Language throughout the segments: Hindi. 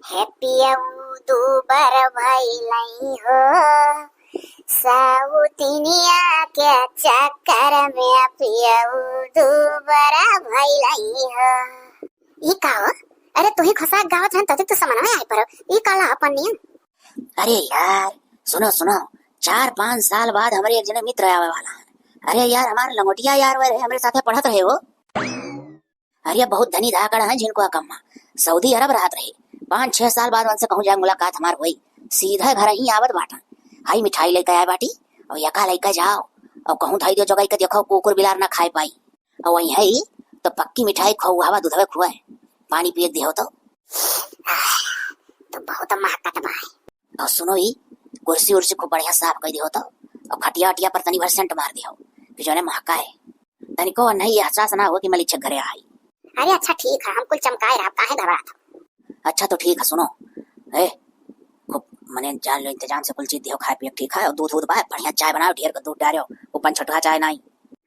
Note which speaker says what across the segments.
Speaker 1: है पियऊ दूबर भइलई हो साउतिनिया के चक्कर में पियऊ दूबर भइलई हो। ई का हो? अरे तू ही खसा गावत हन तब तो समझ में आई पर ई काला अपन नियम।
Speaker 2: अरे यार सुनो सुनो, 4-5 साल बाद हमारे एक जने मित्र आवे वाला है। अरे यार हमारे लंगोटिया यार वे हमारे साथे पढ़त रहे हो। अरे बहुत धनी धाकड़ है जिनको अकम्मा सऊदी अरब रहत रहे। 5-6 साल बाद उनसे कहूँ जाए मुलाकात हमार हुई, सीधा घर ही आवत बाटा। हाई मिठाई लेकर आया बाटी और यका लेकर जाओ और कहूँ धाई दो जगह के देखो कुकुर बिलार ना खाए पाई। और वही है तो पक्की मिठाई खुआवा दूधवे खुआए पानी पिए दियो तो
Speaker 1: बहुत महकत बा।
Speaker 2: और सुनो ही कुर्सी उर्सी खूब बढ़िया साफ कर दियो तो और खटिया वटिया पर तनी भर सेंट मार दियो कि जो ने महका है तनी को नहीं एहसास ना हो कि मलिक घरे आई।
Speaker 1: अरे अच्छा ठीक है, हम कुल चमकाए रहा काहे घबरात।
Speaker 2: अच्छा तो ठीक है सुनो ए खूब मने जान लो इंतजाम से कुल चीज दियो खाए पिए ठीक है और दूध दूध बा बढ़िया चाय बनाओ ढेर का दूध डालो ऊपर छोटा चाय नहीं।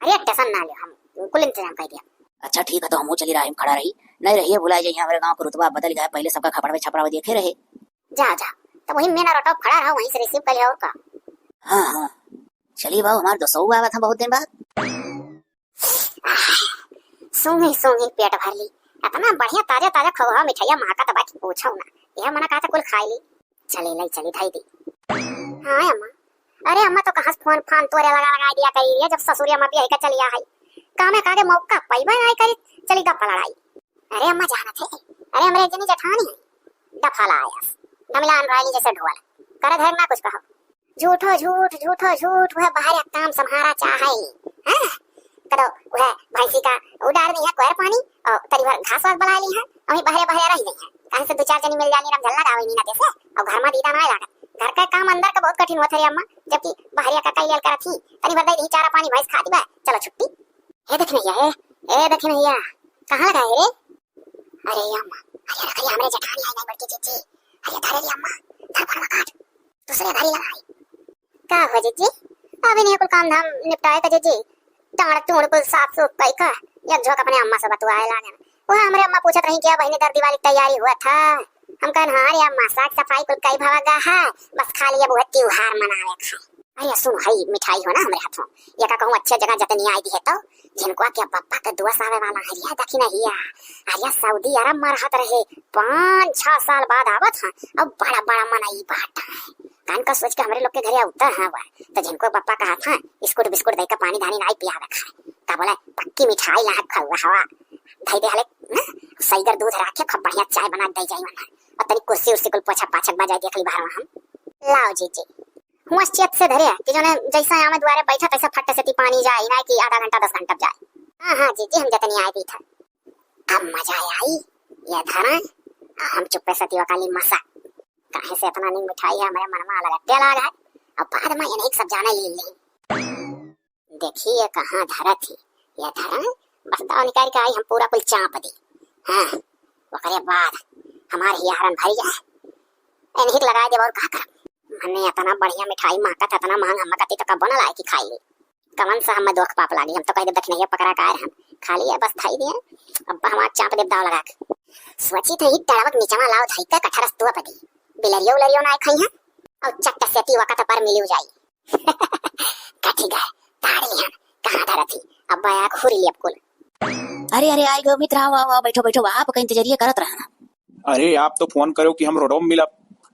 Speaker 1: अरे टेंशन ना ले, हम कुल इंतजाम कर दिया।
Speaker 2: अच्छा ठीक है तो हम चली रही खड़ा रही नहीं रही भुला जाइए हमारे गांव का रुतबा बदल गया, पहले सबका खपड़वे छपड़वे देखे रहे।
Speaker 1: जा जा तो वही मेन रोड खड़ा रहा वहीं से रिसीव कर लिया और का।
Speaker 2: हाँ हाँ चलिए बाबू हमारे तो सौ आवा था बहुत दिन बाद।
Speaker 1: सूंघी पेट भर ली, इतना बढ़िया ताजा ताजा खवा मिठाइया महका तबा की पूछो ना। यह मना कहा था कुल खाई ली। चली धाई दी। हाँ अम्मा, अरे अम्मा तो कहाँ फोन फान तोरे लगा दिया करी है जब ससुरिया अम्मा भी आई का चली आई काम का के मौका पैबा आई करी चली गप्पा लड़ाई। अरे अम्मा जाना थे, अरे हमारे जनी जेठानी है डफा लाया डमलान रानी जैसे ढोल करे धर ना कुछ कहो। झूठो झूठ वह बाहर काम संहारा चाहे। हां करो वह भैंसी का उडार दी है कोर पानी और तरी भर घास वास बना ली है और बाहर रह गई है कहां से 2-4 जनी मिल जानी रम झल्ला गावे नी ना देसे और घर में दीदा ना लागत। घर का काम अंदर का बहुत कठिन होता है अम्मा, जबकि बाहरिया का कई कर थी तरी भर दही चारा पानी भैंस खा दी बा चलो छुट्टी। ए देख नहीं है ए देख नहीं है कहां लगा है रे। अरे अम्मा अरे हमरे जेठानी आई नहीं बड़की जीजी अरे धरे ली अम्मा धर पर काट दूसरे घरी लगाई का हो जीजी अभी नहीं कुल काम धाम निपटाए का जीजी टाड़ टूड़ कुल साफ सुफ कई का एक झोंक अपने अम्मा से बतवाए लागे। वो हमरे अम्मा पूछत रही क्या बहनी दर दिवाली तैयारी हुआ था। हम कहन हां रे अम्मा साफ सफाई कुल कई भागा है बस खाली अब वो त्योहार मनावे खाए। अरे सुन हई मिठाई हो ना हमरे हाथों ये का कहूं अच्छे जगह जतनी आई दी है तो जिनको क्या पप्पा का दुआ आवे वाला है या दखी नहीं या अरे सऊदी अरब में रहत रहे 5-6 साल बाद आवत है अब बड़ा बड़ा मनाई बात है कान का सोच के हमरे लोग के घरे उतर है हुआ तो जिनको पप्पा का हाथ है बिस्कुट बिस्कुट देकर पानी धानी नहीं पियावे खाए का बोला पक्की मिठाई ला खावा हवा धई दे हले ना सईगर दूध रखे खूब बढ़िया चाय बना दे जाई मन और तनी कुर्सी उर्सी कुल पोछा पाछक बजा देख ली बाहर हम लाओ जी हुआ चियत से धरे कि जोने जैसा यहाँ में द्वारे बैठा तैसा फट से पानी जाए ना कि आधा घंटा 10 घंटा जाए। हाँ जी हम जतनी आए भी था अब मजा आई ये धरा हम चुप्पे से दिवाली मसा काहे से इतना नहीं मिठाई है हमारे मन में अलग टेला है अब बाद में ये नहीं सब जाने ली देखिए कहाँ धरा थी ये धरा बस दाव निकाल के आई हम पूरा कुल चाप दी। हाँ वो बाद हमारे यारन भरी जाए इन्हीं लगा दे और कहा कर हमने इतना बढ़िया मिठाई महका था इतना महंगा हम कती तो कब बना लाए कि खाई ली कमन सा हम दुख पाप लानी हम तो कह दे देख नहीं पकड़ा का हम खा लिए बस खाई दिए अब हमारा चाप दे दाव लगा के सोची थे टड़वक नीचवा लाओ धई का कठरस तुआ पदी बिलरियो ना खाई है और चट्ट सेती वक्त पर मिलियो जाई कठी गए ताड़ी है कहां धरा थी अब आया खुरी ली अब कुल।
Speaker 2: अरे अरे आई गो मित्र आओ बैठो बैठो आप कहीं इंतजारिए करत रहना।
Speaker 3: अरे आप तो फोन करो कि हम रोडों में मिला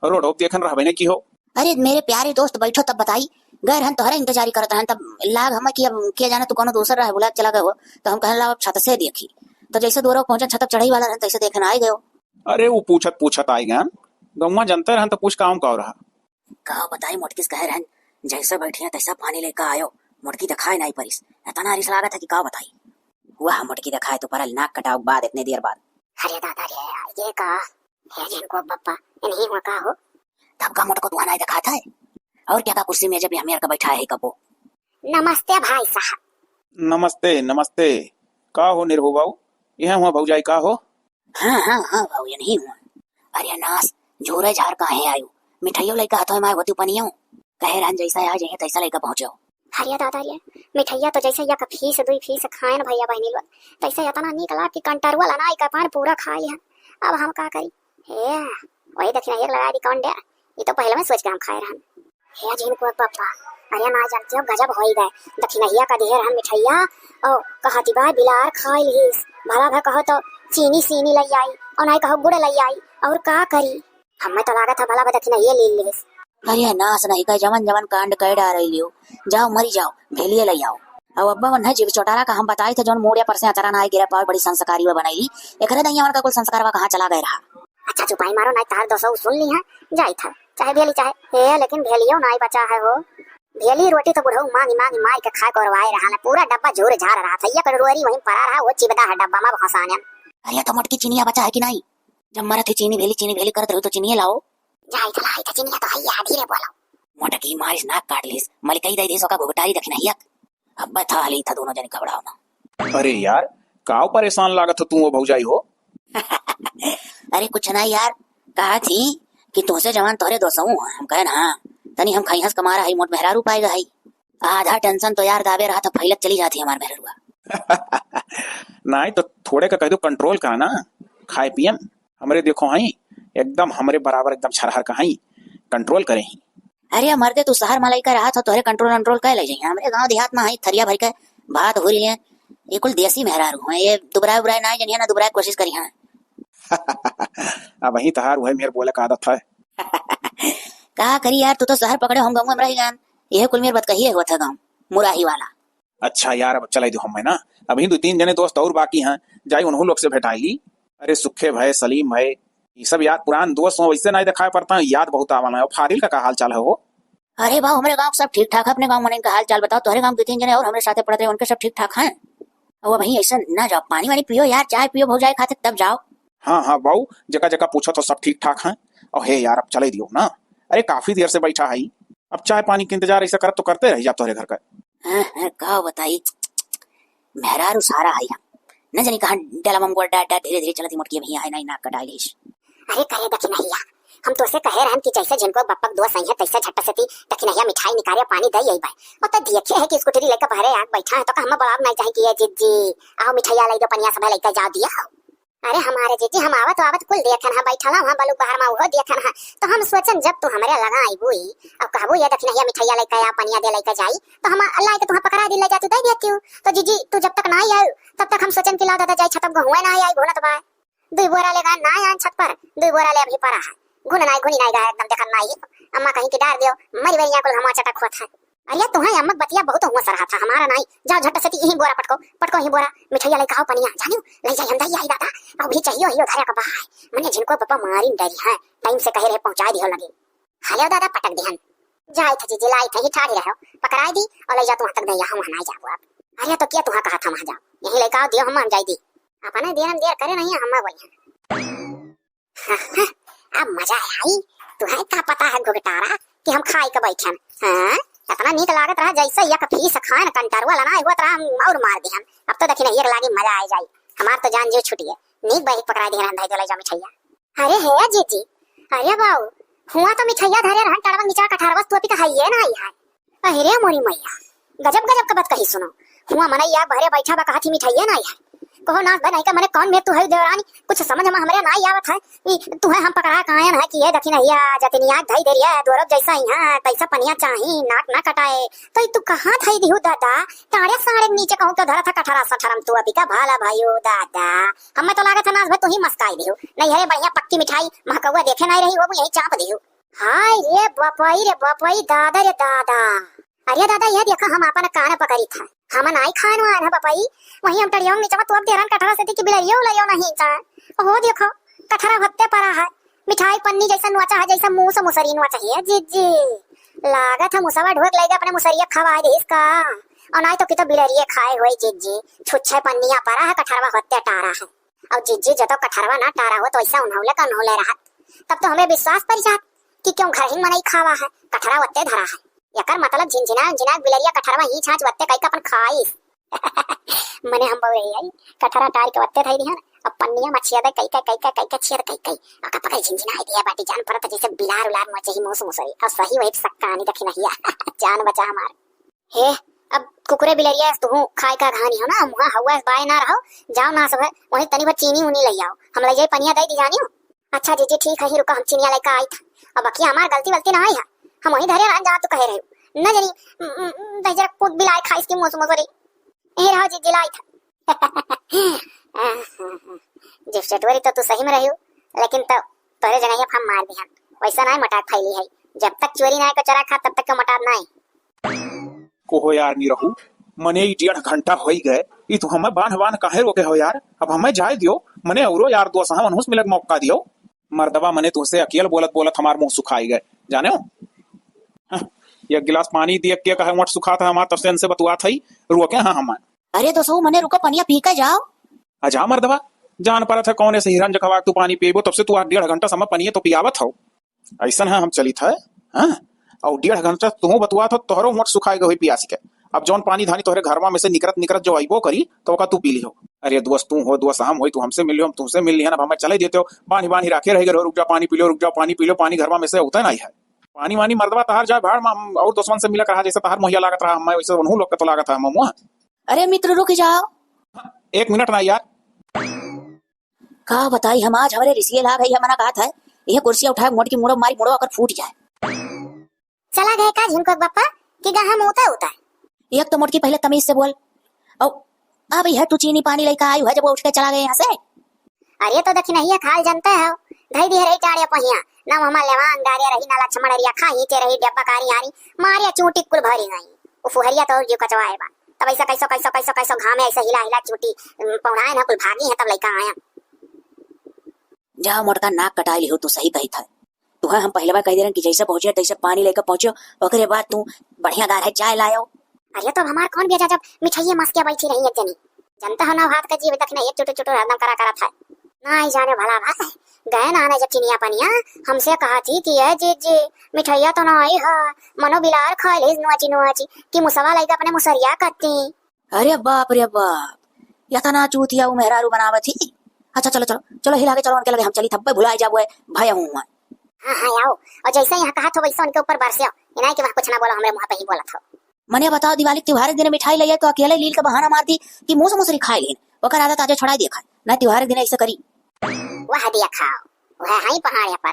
Speaker 3: रोडों देखन रहबे ने की हो।
Speaker 2: अरे मेरे प्यारे दोस्त बैठो तब बताई गैर हम तोहरा इंतजारी करत रहन तब लाग हम कि अब के जाने तू कोनो दूसर रहे बुला चला गयो तो हम कहन ला छत से देखी तो जैसे दूर पहुंचे छत चढ़ाई वाला रहन तैसे देखन आए गयो।
Speaker 3: अरे वो पूछत आई गन गम्मा जनता रहन तो पूछ काम का रहा
Speaker 2: कहा बताई मोटकिस कह रहन जैसे बैठिया तैसा पानी लेकर आयो मोटकी दिखाए नहीं परिस इतना रिस लागत है कि का बताई हुआ मोटकी दिखाए तो परल नाक कटाओ बाद इतने देर बाद।
Speaker 1: अरे दादा रे ये का है जिनको पप्पा नहीं हुआ का हो
Speaker 2: तब का मोटको दुआना दिखाता है और क्या का कुर्सी में जब हमें का बैठा है कबो।
Speaker 1: नमस्ते भाई साहब।
Speaker 3: नमस्ते का हो निर्भो बाबू यह हुआ भौजाई का हो।
Speaker 2: हाँ बाबू ये नहीं हुआ। अरे नास जोरे झार का है आयु मिठाइयों लेकर हाथों में होती पनियो कहे रहन जैसा आ जाए तैसा लेकर पहुंचो।
Speaker 1: हरिया दादा रे मिठाइया तो जैसे या का फीस 2 फीस खाएन भैया बहनी लोग तैसे इतना निकला कि कंटरवा लनाई का पान पूरा खा लिया अब हम का करी हे भाई देखना ये लगा दी कौन डेर, ये तो पहले में सोच के हम खाए रहन। हे जिनको पापा अरे ना जानते हो गजब हो ही गए, दखिनहिया का देर हम मिठाइया और कहती बा बिलार खाई लीस, भला भा कहो तो चीनी सीनी लई आई और नहीं कहो गुड़ लई आई और का करी, हमें तो लागत है भला भा दखिनहिया ले लीस।
Speaker 2: अरे नास नहीं का जवन जवन कांड कर डा रही लियो, जाओ मरी जाओ भेलिए ले आओ। अब अब्बा मन है जीव चौटारा का हम बताए थे जौन मोड़िया पर से अचारा ना गिरा पावर बड़ी संस्कारी व बनाई एकरे दैया मन का कुल संस्कार वा कहां चला गए रहा।
Speaker 1: अच्छा चुपाई मारो नहीं तार 200 सुन ली है जाई था चाहे भेली चाहे हे, लेकिन भेलियो नहीं बचा है वो भेली रोटी तो बुढ़ऊ मांगी मांगी मार के खा करवाए रहा, पूरा डब्बा झूर झाड़ रहा था, ये कटोरी वहीं पड़ा रहा, वो चिबदा है डब्बा में भसाने।
Speaker 2: अरे तो मटकी चीनिया बचा है कि नहीं, जब मरा थी चीनी भेली करत रहो तो चीनी लाओ।
Speaker 1: जाई था लाई था चिनिया तो है धीरे बोलो।
Speaker 2: मोटकी मारिस नाक काट लीस मलिकई दई देसो का घोटारी दखिनहिया अब था ली था दोनों जने घबराओ ना।
Speaker 3: अरे यार काव परेशान लागत हो तू वो भौजाई हो।
Speaker 2: अरे कुछ नहीं यार, कहा थी कि तुमसे जवान तोरे 200 हम कहे ना तनी हम खाई हंस कमारा है मोट मेहरारू पाएगा है, आधा टेंशन तो यार दावे रहा था फैलत चली जाती हमार मेहरुआ।
Speaker 3: नहीं तो थोड़े का कह दो कंट्रोल का ना, खाए पियन हमरे देखो हई एकदम हमरे बराबर एकदम छरहर का हई, कंट्रोल करे ही।
Speaker 2: अरे मर्दे तू शहर मलाई का रहा था तोरे कंट्रोल कह ले जाइए, हमरे गांव देहात में हई थरिया भर के बात हो रही है, ये कुल देसी मेहरारू है, ये दुबराए बुराए ना जनिया ना दुबराए कोशिश करी है।
Speaker 3: अब वही तहार वही मेरे बोले का आदत है।
Speaker 2: कहा करी यार तू तो शहर पकड़े हम गाँव में रही गान, यह कुल मेरे बात कही है हुआ था गाँव मुराही वाला।
Speaker 3: अच्छा यार अब चलाई दो हम ना, अभी 2-3 जने दोस्त और बाकी हैं, जाई उन्हों लोग से भेटाई। अरे सुखे भाई सलीम भाई ये सब यार पुरान दोस्त हो, वैसे नहीं दिखाई पड़ता है, याद बहुत आवाना है। फारिल का हाल चाल है वो?
Speaker 2: अरे भाव हमारे गाँव सब ठीक ठाक है, अपने गाँव में इनका हाल चाल बताओ। तुम्हारे गाँव 2-3 जने और हमारे साथ पढ़ते हैं उनके सब ठीक ठाक हैं। और भाई ऐसा ना जाओ, पानी वानी पियो यार, चाय पियो भौजाई खाते तब जाओ।
Speaker 3: हाँ हाँ बाऊ जगह जगह पूछो तो सब ठीक ठाक हैं। और हे यार अब चले दियो ना, अरे काफी देर से बैठा है, अब चाय पानी के इंतजार ऐसा कर तो करते रह जा तोरे घर का।
Speaker 2: कहा बताई मेहरारू सारा है न जानी कहा डला मम गोड़ा धीरे धीरे चलती मुटकी भैया है नहीं नाक कटाई लीश।
Speaker 1: अरे करे दखिनहिया हम तो से कहे रहन कि जैसे जिनको बप्पक दो सही है तैसे झट से दखिनहिया मिठाई निकारिया पानी दई आई भाई, और तो देखे है कि स्कूटरी लेकर बाहर आग बैठा है, तो हम बड़ा नहीं चाहे कि ये जिज्जी आओ मिठाइया लाई दो पनिया सब लेकर जाओ दिया। अरे हमारे जीजी हम आवत कुल देखन है बैठा ना वहां बालू बाहर में वो देखन है, तो हम सोचन जब तू हमारे लगा आई बुई अब कहबो ये दखिनहिया मिठाइया लेकर या पनिया दे लेकर जाई, तो हम अल्लाह के तुम्हें पकड़ा दिल ले जातू दे देती हूं। तो जीजी तू जब तक ना आई तब तक हम सोचन कि ला दादा जाई छतम गहुए ना आई घोनत बा, 2 बोरा ले ना आए छत पर, 2 बोरा ले अभी पड़ा है, घुन नहीं घुनी नहीं गया एकदम देखन नहीं। अम्मा कहीं की डार दियो मरी वरिया को हम चटक खोत है। अरे तुम्हें अम्मा बतिया बहुत हुआ सर था हमारा नहीं, जाओ झट से यही बोरा पटको ही बोरा मिठाइया ले खाओ पनिया जानियो ले जाई हम दई आई दादा अब भी चाहिए यो धरा का बाय मने जिनको पापा मारी डरी है टाइम से कहे रहे पहुंचा दियो लगे। हाले दादा पटक दिहन जाई था जी लाई था ही ठाड़ी रहो पकड़ाई दी और ले जा तू तक दैया हम ना जाबो आप। अरे तो क्या तुहा कहा था वहां जाओ यही ले आओ दियो हम जाई दी अपने देर करे नहीं हम वही। अब मजा आई तुम्हें क्या पता है घुगटारा कि हम खाई के बैठन हां इतना नीक लागत रहा जैसे या फीस खान कंटरवा लना हुआ तरह हम और मार दी हम। अब तो देखिए ये लागी मजा आ जाई हमार तो जान जे छुटी है नीक बही पकड़ा दी रंधाई दे ले जा मिठाइया। अरे है जीजी अरे बाऊ हुआ तो मिठाइया धरे रहन टड़वा नीचा कठारवा तू अभी कहाइए ना आई है। अरे मोरी मैया गजब गजब का बात कही सुनो हुआ मनैया भरे बैठा बा कहा थी मिठाइया ना आई है कहो ना बनाई का मने कौन में तू है देवरानी कुछ समझ में हमरे ना आवत है तू है हम पकड़ा कायन है कि ये दखिनैया जतनिया धई दे रिया दोरब जैसा यहां पैसा पनिया चाही नाक ना कटाए तो तू कहां थई दिहु दादा टाड़े साड़े नीचे कहूं तो धरा था कठरा सठरम तू अभी का भाला भाईओ दादा हमें तो लागत है ना तू ही मस्काई दिहु नहीं है बढ़िया पक्की मिठाई महकवा देखे नहीं रही वो यही चाप दिहु। हाय रे बापाई दादा रे दादा अरे दादा ये देखा हम अपन कान पकड़ी था हम नाई खान वाला है बापाई वही हम टड़ियों नीचे तो अब देरन कठरा से कि बिलरियो लयो नहीं चा ओ देखो कठरा भत्ते पड़ा है मिठाई पन्नी जैसा नोचा है जैसा मुंह से मुसरी नोचा है जी लागत है मुसवा ढोक लेगा अपने मुसरिया खवाए दे इसका और नहीं तो कि तो बिलरिए खाए हुए जी छुच्छे पन्निया पड़ा है कठरवा भत्ते टारा है और जी जब कठरवा ना टारा हो तो ऐसा उन्होंने का नौले रहा तब तो हमें विश्वास पर जात कि क्यों घर ही मनाई खावा है कठरा वत्ते धरा है यकर मतलब झिनझिना बिलरिया कठरवा ही छाछ वत्ते कई का अपन खाइस। मने हम बोल रही है कठरा टार के वत्ते थई दिहन अब पन्निया मछिया दे कई का छियर कई और कपका झिनझिना आई दिया बाटी जान परत जैसे बिलार उलार मचे ही मुंह मुसरी और सही वही सक्का नहीं दखी नहीं जान बचा हमार हे अब कुकुरे बिलरिया तू खाए का कहानी हो ना मुहा हवा बाय ना रहो जाओ ना सब वही तनी भर चीनी उनी ले आओ हम ले जाए पनिया दई दी जानियो अच्छा जीजी ठीक है ही रुका हम चिनिया लेकर आई था अब बाकी हमार गलती वलती ना है हम वहीं धरे रहन जहाँ तू कहे रहे न जनी दजरा कूद बिलाए खाइस की मोस मोसरी ए रहा जीजी लाई था जिप चटवरी तो तू सही में रही लेकिन तब तोरे जगह हम मार दिहन वैसा ना मटाक फैली है जब तक चोरी ना को चरा खा तब तक का मटाक ना
Speaker 3: को हो यार नहीं रहू मने 1.5 घंटा हो ही गए ई तू हमें बांध काहे रोके हो यार अब हमें जाए दियो मने औरो यार दोस्त हम मनहुस मिलक मौका दियो मर्दबा मने तुझसे अकेले बोलत बोलत हमार मुंह सुखाई गए जाने हो हाँ, एक गिलास पानी दिए के कहे मोट सुखा था हमार तब से इनसे बतुआ थई रोके हाँ हम
Speaker 2: अरे तो सो मने रुको पनिया पी के जाओ
Speaker 3: अजा मर्दबा जान पर था कौन ऐसे हिरन जखवा तू पानी पीबो तब से तू 1.5 घंटा समय पनिए तो पियावत हो ऐसा है हम चली था हाँ और 1.5 घंटा तुम बतुआ था तोहरो मोट सुखाई गई पियास के अब जौन पानी धानी तोहरे घरवा में से निकरत निकरत जो आइबो करी तो का तू पी लियो अरे दोस्त तू हो दोस्त हम होई तू हमसे मिलियो हम तुमसे मिल लिया ना हमें चले देते हो पानी वानी राखे रह गए रुक जाओ पानी पी लो रुक जाओ पानी पी लो पानी घरवा में से होता नहीं है पानी वानी मर्दवा तहार जाए भाड़ में और दोस्तवन से मिला रहा जैसे तहार मुहैया लागत रहा मैं वैसे उन्हों लोग का तो लागत रहा ममुआ
Speaker 2: अरे मित्र रुक जाओ
Speaker 3: 1 मिनट ना यार
Speaker 2: का बताई हम आज हमारे रिसिए ला गई है मना कहा था यह कुर्सी उठाए मोड़ की मुड़ो मारी मुड़ो अगर फूट जाए
Speaker 1: चला गए का झुमको बापा कि गहा होता होता है
Speaker 2: एक तो मोड़ की पहले तमीज से बोल और अब यह तू चीनी पानी लेकर आई है जब वो उठ के चला गया यहाँ से
Speaker 1: अरे तो दखी नहीं खाल जनता है धई दी रही टाड़िया पहिया ना हमा लेवान गारिया रही ना लक्ष्मण रिया खाही ते रही डब्बा कारी आरी मारिया चूटी कुल भरी गई वो फुहरिया तो जो कचवाए बा तब ऐसा कैसो कैसो कैसो कैसो घामे ऐसा हिला हिला चूटी पौड़ाए ना कुल भागी है तब लइका आया
Speaker 2: जहाँ मोटका नाक कटाई हो तू सही कही था तू है हम पहले बार कह दे रहे कि जैसे पहुंचे तैसे पानी लेकर पहुंचो ओकरे बाद तू बढ़िया गार है चाय लायो
Speaker 1: अरे तो हमार कौन भेजा जब मिठाइया मस्क के बैठी रही एक जनी जनता हो ना हाथ का जीव तक नहीं एक चुटू चुटू हरदम करा करा था ना ही जाने भला भाई गए ना आने जब चिनिया पनिया हमसे कहा थी कि ये जी मिठाइया तो ना आई है मनो बिलार खा ले नुआची नुआची कि मुसवा लाइका अपने मुसरिया करती
Speaker 2: अरे बाप रे बाप या तना चूतिया वो मेहरारू बनावत थी अच्छा चलो चलो चलो हिला के चलो उनके लगे हम चली थप्पे भुला जाबो है भय हूं मैं
Speaker 1: हाँ हाँ आओ और जैसे यहाँ कहा था वैसे उनके ऊपर बरसे इनाई के वहाँ कुछ ना बोला हमरे मुँह पे ही बोला था
Speaker 2: मने बताओ दिवाली त्योहार के दिन मिठाई ले तो अकेले लील का बहाना मार दी कि मुंह से मुसरी खाई लेन ओकर आदत आज छोड़ा दिया ना त्योहार के दिन ऐसे करी
Speaker 1: वह दिया खाओ वह हाई पहाड़िया पर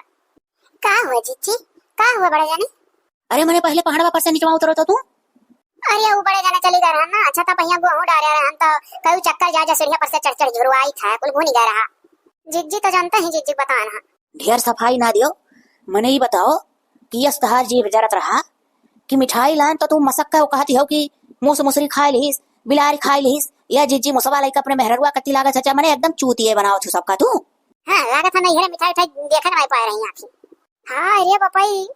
Speaker 1: का हुआ जीजी का हुआ बड़ा जाने
Speaker 2: अरे मैंने पहले पहाड़ पर से नीचे उतरो तो तू
Speaker 1: अरे वो बड़े जाने चली गए ना अच्छा था पहिया गो डारे रहन तो कई चक्कर जा जा सीढ़िया पर से चढ़ चढ़ झुरवाई था कुल भूनी गया रहा जीजी तो जानता है जीजी बताना
Speaker 2: ढेर सफाई ना दियो मने ही बताओ कि यस तहार जीव जरत रहा कि मिठाई लान तो तुम मसक्का कहती हो कि मुंह से मुसरी खाए लिहिस बिलारी खाए लिहिस या जीजी मुसवा लाइक अपने मेहरुआ कत्ती लागत चाचा मने एकदम चूतिए बनाओ तू सबका तू
Speaker 1: हां लागत है नहीं है मिठाई उठाई देखा ना पाए रही आंखी हां अरे बपाई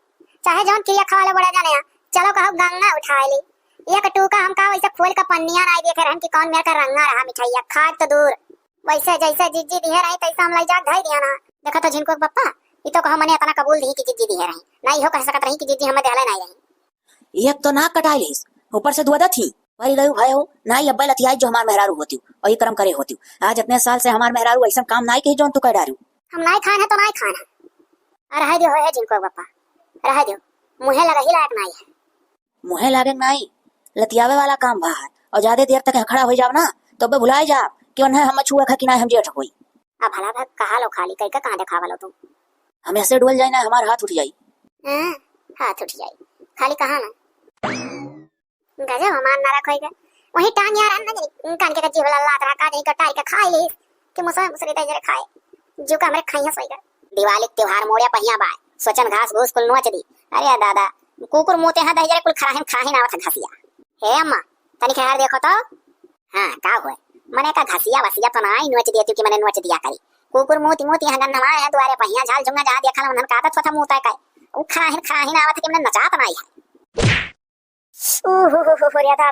Speaker 1: चाहे जौन क्रिया खा ले बड़ा जाने चलो कहो गंगा उठा ली एक टूका हम का वैसे खोल का पन्निया ना देखे रहन कि कौन मेरे का रंगा रहा मिठाई खा तो दूर वैसे जैसे जीजी दिहे रही तैसा हम लाई जा धई दिया ना देखा तो जिनको पप्पा ये तो कहो मने इतना कबूल दी कि जीजी दिहे रही नहीं हो कह सकत रही कि जीजी हमें देहले नहीं रही
Speaker 2: एक तो नाक कटाई लिहिस ऊपर से दुआदा थी वही गयो भाई हो ना ही अब्बा लतियाई जो हमार मेहरारू होती और ये कर्म करे होती आज इतने साल से हमार मेहरारू ऐसा काम नहीं कही जो तू कह डारू
Speaker 1: हम नहीं खाना तो नहीं खाना रह दियो है जिनको पप्पा रह दियो मुहे लगा ही लायक नहीं है
Speaker 2: मुहे लागे नहीं लतियावे वाला काम बाहर और ज्यादा देर तक खड़ा हो जाओ ना तो बे भुलाए जा कि उन्हें हम छुआ खा कि ना हम जेठ होई
Speaker 1: अब भला भाग कहा लो खाली कई का कहां दिखावा लो तुम
Speaker 2: हम ऐसे डोल जाए ना हमार हाथ उठ जाई
Speaker 1: हां हाथ उठ जाई खाली कहा ना गजब हमान ना रखोई गए वही टांग यार अंदर कान के कच्ची वाला लात रखा नहीं कटाई का खाई ले कि मुसा मुसरी तजरे खाए जो का हमरे खाइया सोई गए दिवाली त्योहार मोड़िया पहिया बाय सोचन घास घूस कुल नोच दी अरे दादा कुकुर मोते हां दजरे कुल खाहिन खाहिन आवत घसिया हे अम्मा तनी खैर देखो तो हां का हुए मने का घसिया वसिया तो ना नोच देती कि मने नोच दिया करी कुकुर मोती मोती हंगन नवा है द्वारे पहिया झाल जुंगा जा देखा उनन का आदत था मुंह काय उ खाहिन खाहिन आवत कि मने नचात नहीं है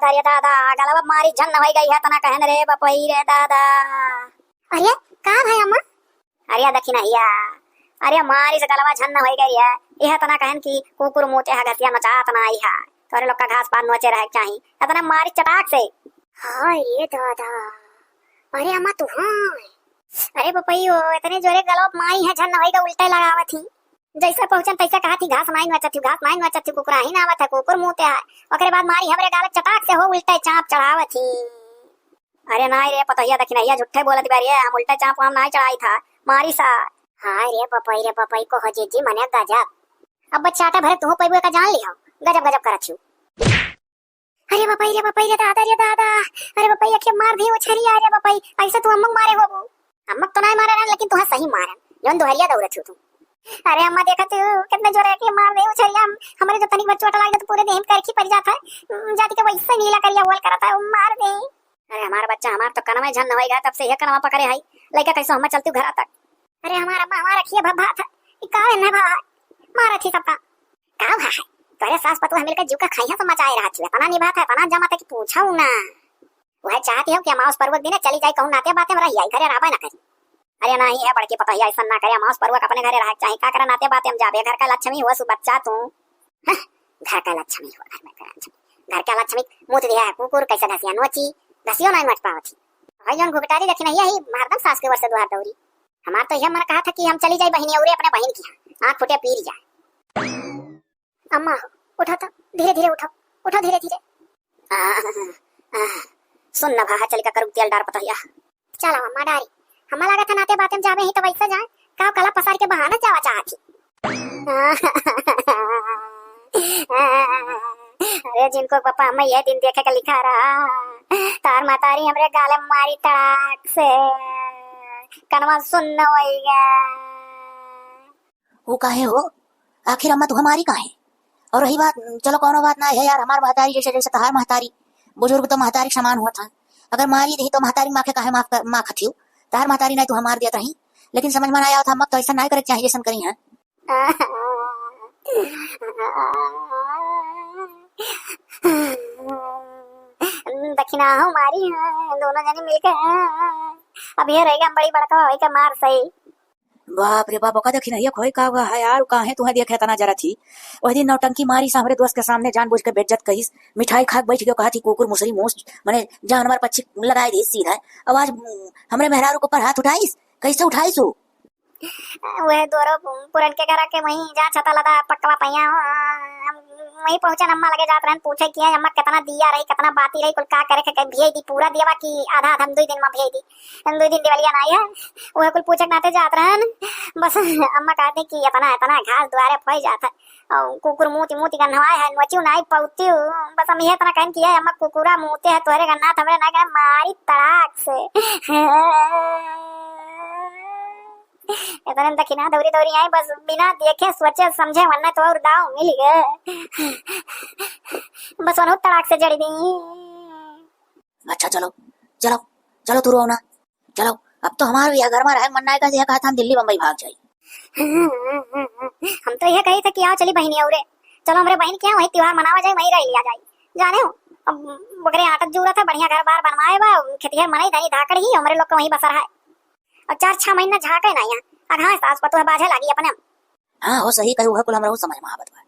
Speaker 1: रे दादा गलवा मारी जन होई गई है तना कहन रे बपई रे दादा अरे का भाई अम्मा अरे देखी ना या अरे मारी से गलवा झन होई गई है यह तना कहन की कुकुर मोते हा घसिया नचात नहीं है तोरे लोग का घास पात नोचे रहे चाही इतना मारी चटाक से हाय रे दादा अरे अम्मा तू हां अरे बपई ओ इतने जोरे गलवा मारी है झन होई का उल्टे लगावत थी जैसे पहुंचन तैसे कहा थी घास माइन नचत थी कुकुरा ही ना आवत है कुकुर मुंहते है ओकरे बाद मारी हमरे गाल चटाक से हो उल्टे चाप चढ़ावत थी अरे नहीं रे पतहिया देखी नहीं झूठे बोलत बारी हम उल्टे चाप हम नहीं चढ़ाई था मारी सा हाय रे पपई को हजीजी मने गजब। अब बच्चाटा भरे तू पैबुए का जान लियो, गजब गजब करत छु। अरे पपई रे दादा, अरे पपई अखे मार दी उछरिया रे पपई, ऐसे तू अम्मक मारे होबो। अम्मक तो नहीं मारे रहन, लेकिन तुहा सही मारन, जोन दोहरिया दौड़त छु तू। अरे अम्मा देखा तू कितने जोर है कि मार दे उछरिया, हमारे जो तनिक बच्चों लाग तो पूरे देह करखी पड़ जाता है, जाति के वैसे नीला करिया बोल करता है, मार दे। अरे हमारा बच्चा हमार तो कनमा झन न होएगा, तब से यह कनमा पकड़े है, लइका कैसे हम चलती घर तक। अरे हमारा अम्मा हमारा रखिए भब्बा था, का है ना भा मारा थी सबका का है। तोरे सास पतु हम मिलकर जुका खाइया तो मचाए रहा थी, तना निभात है तना जमा तक पूछाऊ ना। वह चाहती हो कि अमाउस पर्वत दिन चली जाए, कहूं नाते बातें रही घरे राबा ना करी। अरे नहीं है बड़की पता है, ऐसा ना करे, अमाउस पर्वत अपने घरे रह चाहे का करा, नाते बातें हम जाबे, घर का लक्ष्मी हो सु बच्चा तू, घर का लक्ष्मी हो, घर का लक्ष्मी मुत दिया है कुकुर कैसे घसिया नोची घसियो नहीं मच पावती। भाई जोन घुगटारी रखी नहीं है, मारदम सास के वर्ष दुआर दौरी। हमार तो यह मन कहा था कि हम चली जाए बहनी औरे अपने बहन की आंख फुटे पीर जाए। अम्मा उठो तो, धीरे धीरे उठो धीरे धीरे। सुन न भा चल का करू तेल डार पतहिया। चलो अम्मा डारी, हमारा लगा था नाते बातें जावे ही तो वैसे जाए, का कला पसार के बहाना जावा चाहती। अरे जिनको पापा अम्मा ये दिन देखे का लिखा रहा, तार मातारी हमरे गाले मारी तड़ाक से कनवा सुनना होएगा।
Speaker 2: वो काहे हो, आखिर अम्मा तू हमारी काहे। और रही बात, चलो कौनो बात ना है यार, हमार महतारी जैसे जैसे तहार महतारी, बुजुर्ग तो महतारी समान हुआ था, अगर मारी रही तो महतारी माँ के काहे माँ खथियो, तहार महतारी नहीं तू हमार दिया रही, लेकिन समझ में आया था अम्मा तो ऐसा नहीं करे चाहिए जैसन करी है।
Speaker 1: दक्षिणा हमारी दोनों जने मिलकर अब ये रहेगा बड़ी बड़का होई का मार सही।
Speaker 2: बाप रे बाप, का देखी नहीं खोई का है यार, काहे तुम्हें देखे तना जरा थी वह दिन नौटंकी मारी हमरे दोस्त के सामने जानबूझ के बेइज्जत कहिस, मिठाई खाक बैठ गयो, कहा थी कुकुर मुसरी मोस मने जानवर पक्षी लगाई दी सीधा, आवाज हमरे मेहरारू के ऊपर हाथ उठाईस, कैसे उठाईस हो।
Speaker 1: वह दोरो पुरन के घर के वहीं जहाँ छता लगा पकवा पैया वहीं पहुंचे, अम्मा लगे जात रहन पूछे कि अम्मा कितना दिया रही कितना बाती रही कुल का करे के भेज दी पूरा दिया कि आधा आधा 2 दिन में भेज दी, 2 दिन दिवलिया ना है वह कुल पूछे नाते जात रहन। बस अम्मा कहते कि इतना घास द्वारे फई जाता और कुकुर मूती का नवाए है नोचियो नहीं पौती, बस हम ये इतना कहन किया अम्मा कुकुरा मुते है तोरे गन्ना हमरे ना गए मारी तड़ाक से। इतने दक्षिणा दौरी आई, बस बिना देखे सोचे समझे वरना तो और दाव मिल गए, बस उन्होंने तड़ाक से जड़ी दी।
Speaker 2: अच्छा चलो तू रो ना, चलो अब तो हमारे यहाँ घर में रहे, मन्ना का कहा था हम दिल्ली बम्बई भाग जाए।
Speaker 1: हम तो यह कही थे कि आओ चली बहनी औरे, चलो हमारे बहन क्या वही त्योहार मनावा जाए, वही रह लिया जाए, जाने हो अब बकरे आटक जूरा था बढ़िया घर बार बनवाए बा खेतिहर मनाई धनी धाकड़ ही हमारे लोग को वहीं बसर है, और 4-6 महीना झाके ना यहाँ अघा सास पतो है बाजे लगी अपने।
Speaker 2: हाँ हो सही कहू है कुल हमरा समझ में आवत बा।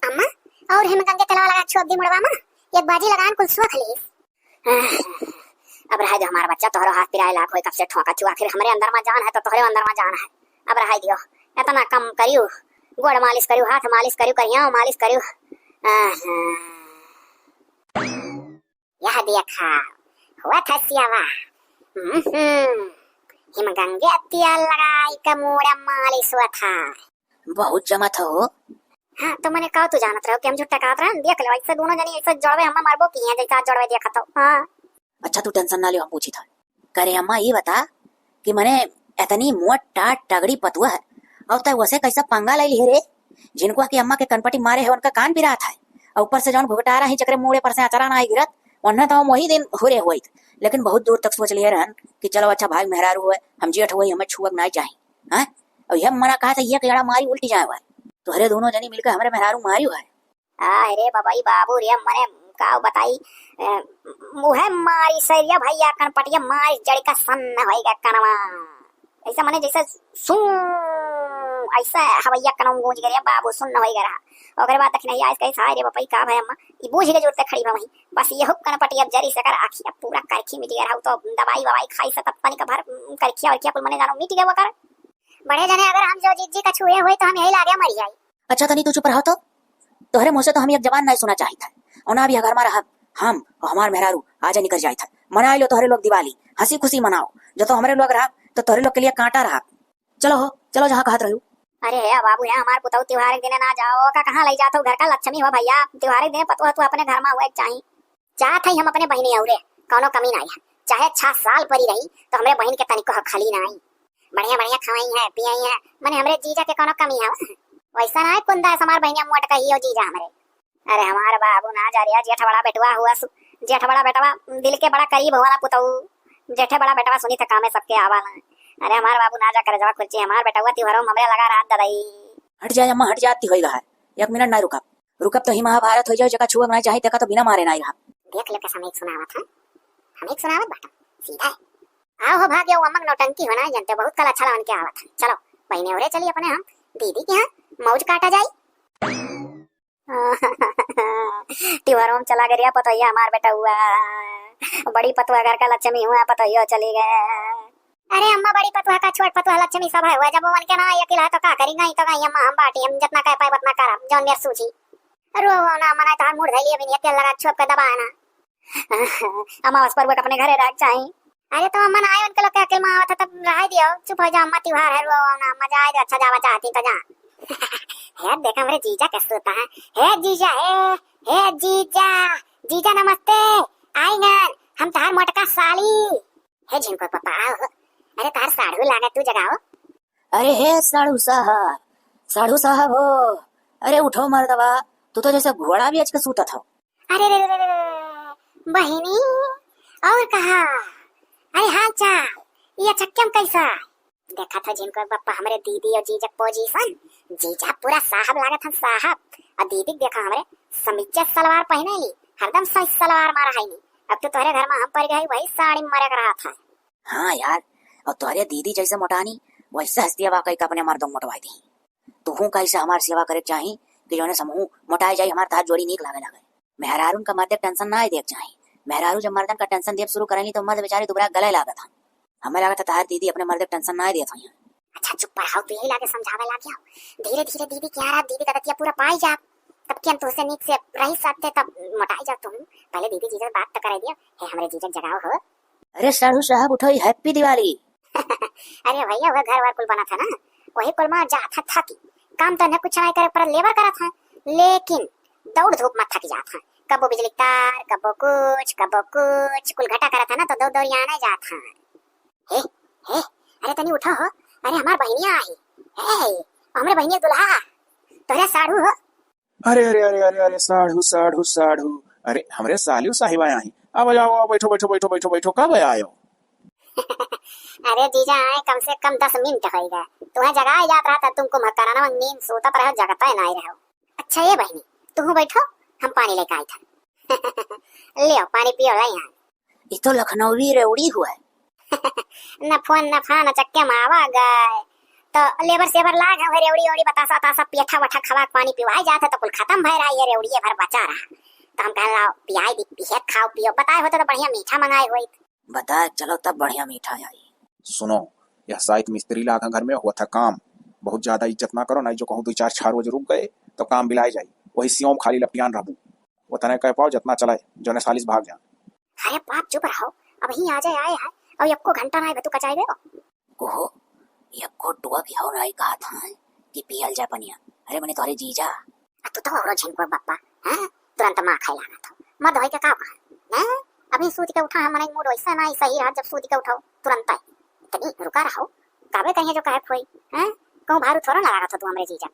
Speaker 1: अम्मा और हम गंगे तलाव लगा छोड़ दी मुड़वा में एक बाजी लगान कुल सुख ली। अब रह दो हमारा बच्चा तोहरो हाथ पिराए लाख होए कब से ठोका छू, आखिर हमरे अंदर में जान है तो तोहरे अंदर में जान है, अब रह दियो इतना कम करियो, गोड़ मालिश करियो हाथ मालिश करियो करिया मालिश करियो। यह देखा हुआ था सियावा हिम गंगे तेल लगाई का मोड़ा मालिश हुआ था,
Speaker 2: बहुत जमत हो।
Speaker 1: हाँ तो मैंने कहा तू जानत रहो कि हम झूठा कहत रहन, देख ले ऐसे दोनों जनी ऐसे जोड़वे हम मारबो की है जैसा जोड़वे देखा तो। हाँ
Speaker 2: अच्छा तू टेंशन ना ले, हम पूछी था करे अम्मा ये बता कि मैंने इतनी मोट टाट तगड़ी पतुआ है और तक वैसे कैसा पंगा ले ली रे, जिनको की अम्मा के कनपटी मारे है उनका कान भी रहा था, और ऊपर से जौन घुघटा रही चक्रे मुड़े पर से अचारा ना गिरत वरना तो हम वही दिन हो रहे हुई, लेकिन बहुत दूर तक सोच लिए रहन कि चलो अच्छा भाई मेहरारू हुए हम जेठ हुए हमें छुअक ना चाहिए। हाँ और यह मना कहा था ये जड़ा मारी उल्टी जाए हुआ तो हरे दोनों जनी मिलकर हमारे मेहरारू मारी हुआ है।
Speaker 1: अरे बाबाई बाबू रे मने का बताई मुहे मारी सरिया भैया कनपटिया मारी जड़ी का सन्न होएगा कनवा ऐसा मने जैसे सु ऐसा हवैया कनम गूंज गया बाबू सुन्न होएगा रहा, ओकरे बाद तक नहीं आज कहीं सारे रे बाबाई का भाई अम्मा ई बूझ के जोरते खड़ी बा वही, बस ये हुक कनपटिया जरी से कर आखिया पूरा करखी मिट गया तो दवाई ववाई खाई से तब पानी का भर करखिया और क्या कुल मने जानो मिट गया वो कर बड़े जने अगर हम जो जीजी का छुए हुए तो हम यही लागे मर जाई। अच्छा
Speaker 2: तनी तू चुप रहो तो तोहरे मुंह से तो हम एक जबान नहीं सुना चाहिए था, और ना भी घर में रहा हम और हमार मेहरारू आजा निकल जाए था, मना लो तोहरे लोग दिवाली हंसी खुशी मनाओ, जो तो हमारे लोग रहा तो तोहरे लोग के लिए कांटा रहा, चलो हो, चलो जहाँ कहत रहू।
Speaker 1: अरे है बाबू है हमार पुतौ त्योहार के दिन ना जाओ का कहाँ ले जातो घर का लक्ष्मी हो भैया त्योहार के दिन पतो तू अपने घर में हुए चाहिए चाहत है हम अपने बहनी औरे कौनो कमी ना है चाहे 6 साल परी रही तो हमरे बहन के तनिको खाली ना आई बढ़िया बढ़िया खवाई है पियाई है मने हमरे जीजा के कौनो कमी है वैसा ना है कुंदा हमार बहनिया मोट कही हो जीजा हमरे अरे हमार बाबू ना जा रिया जेठ बड़ा बेटवा हुआ जेठ बड़ा बेटवा दिल के बड़ा करीब होला पुतौ जेठे बड़ा बेटवा सुनी त कामे सबके आवाला अरे हमार बाबू ना जा करे जवा कुछ हमार बेटा हुआ त्योहारों हमरे लगा रात ददाई
Speaker 2: हट जाए अम्मा हट जाती होई है 1 मिनट ना रुकब रुकब तो ही महाभारत हो जाए जका छुआ ना चाहे तका तो बिना मारे ना रहा
Speaker 1: देख ले कैसा मैं सुनावत है हम एक सुनावत बेटा सीधा है आओ हो भाग्य अमंग नौटंकी होना जानते बहुत कल अच्छा लगन के आवत है चलो पहने औरे चलिए अपने हम दीदी के यहाँ मौज काटा जाए त्योहारों में चला गया पतोया हमार बेटा हुआ बड़ी पतुआ घर का लक्ष्मी हुआ पतोयो चली गए अरे अम्मा बड़ी पतुआ का छोट पतुआ लक्ष्मी सब है हुआ जब मन के ना अकेला तो का करी गई तो गई अम्मा हम बाटी हम जितना कह पाए उतना करब जौन मेर सूझी रो ना मना तो मूड धइली अभी तेल लगा छोप के दबाना अम्मा बस पर अपने घरे रख चाहिए अरे तो अम्मा ना आए उनके लोग के अकेले में आवत तब रह दियो चुप हो जा अम्मा त्योहार है रो ना मजा आए अच्छा जावा चाहती तो जा है देखा मेरे जीजा कैसे होता है जीजा है जीजा जीजा नमस्ते आएंगे हम तार मोटका साली है जिनको पापा आओ अरे तार साढ़ू लागा तू जगाओ
Speaker 2: अरे हे साढ़ू साहब हो अरे उठो मर्दवा तू तो जैसे घोड़ा भी आज के सूता था
Speaker 1: अरे रे रे रे बहिनी और कहा अरे हाल चाल ये चक्कम कैसा देखा था जिनको पापा हमारे दीदी और जीजा पोजीशन जीजा पूरा साहब लागा था साहब और दीदी देखा हमारे समीचे सलवार पहने ली हरदम सही सलवार मारा है नहीं अब तो तुम्हारे घर में हम पर गई वही साड़ी मरे कर रहा था
Speaker 2: हाँ यार और तुम्हारे दीदी जैसे मोटानी वैसे हस्तिया वाकई का अपने मर्दों मोटवाई दी तू हूँ कैसे हमारी सेवा करे चाहे कि जो समूह मोटाई जाए हमारे तार जोड़ी नीक लागे लगे मेहरारून का मर्द टेंशन ना देख चाहे मेहरारू जब मर्दन का टेंशन देव शुरू करेंगी तो मर्द बेचारी दोबारा गले लागा था हमें लगा था तार दीदी अपने मर्द टेंशन ना देता है
Speaker 1: अच्छा चुप रहो तू यही लाके समझावे ला क्या धीरे धीरे दीदी क्या रहा दीदी का दतिया पूरा पाई जा तब कि हम तुझसे नीक से रही सकते तब मोटाई जा तुम पहले दीदी जी से बात तो करा दिया है हमारे जीजा जगाओ हो
Speaker 2: अरे साढ़ू साहब उठो हैप्पी दिवाली
Speaker 1: अरे भैया वह घर वार कुल बना था ना वही कुल में जाता था कि काम तो न कुछ नहीं करे पर लेबर करा था लेकिन दौड़ धूप मत थक जाता कबो बिजली तार कबो कुछ कुल घटा करा था ना तो दो दौड़ आने जाता हे अरे तनी उठो हो अरे हमार बहनिया आई हे हमरे बहनिया दुल्हा तोरे साढ़ू हो
Speaker 3: अरे अरे अरे अरे अरे साढ़ू अरे हमरे सालियो साहिबा आई अब जाओ बैठो बैठो बैठो बैठो बैठो कब आयो
Speaker 1: अरे जीजा आए कम से कम 10 मिनट हो गए तुम्हें जगाया जात रहा था तुमको मकराना नींद सोता पर जगता है नहीं रहो अच्छा ये बहनी तुम बैठो हम पानी लेकर आए थे ले पानी पियो यहाँ
Speaker 2: ये तो लखनवी रेवड़ी हुआ है
Speaker 1: न फोन न फान चक्के मावा गए तो लेबर सेबर लाग है रेवड़ी ओड़ी बतासा तासा पेठा वठा खवा पानी पिवाई जाता तो कुल खत्म भय रहा ये रेवड़ी भर बचा रहा तो हम कह पियाई दी पिए खाओ पियो बताए होते तो बढ़िया मीठा मंगाए हुई
Speaker 2: बता चलो तब बढ़िया मीठा आई
Speaker 3: सुनो यह साइत मिस्त्री लागा घर में हुआ था काम बहुत ज्यादा इज्जत ना करो नहीं जो कहूँ 2-4 रोज रुक गए तो काम बिलाई जाये वही सियों खाली लपियान रहू वो तने कह पाओ जितना चलाए जो ने सालिस भाग जा
Speaker 1: अरे बाप चुप रहो अब ही आ जाए आए है और यक्को घंटा ना तू कचाई दे
Speaker 2: को यक्को टुआ भी हो रहा कहा था कि पियल जा पनिया अरे मैंने तुम्हारे जीजा
Speaker 1: तू तो औरो झिनको बापा हैं तुरंत मां खाई लगा था मत होई के का हैं अभी सूती के उठा हमारा मूड वैसा ना सही रहा जब सूती के उठाओ तुरंत आई इतनी रुका रहो काबे कहीं जो कहे खोई हैं कहूं भारू थोड़ा लगा था तू हमरे जीजा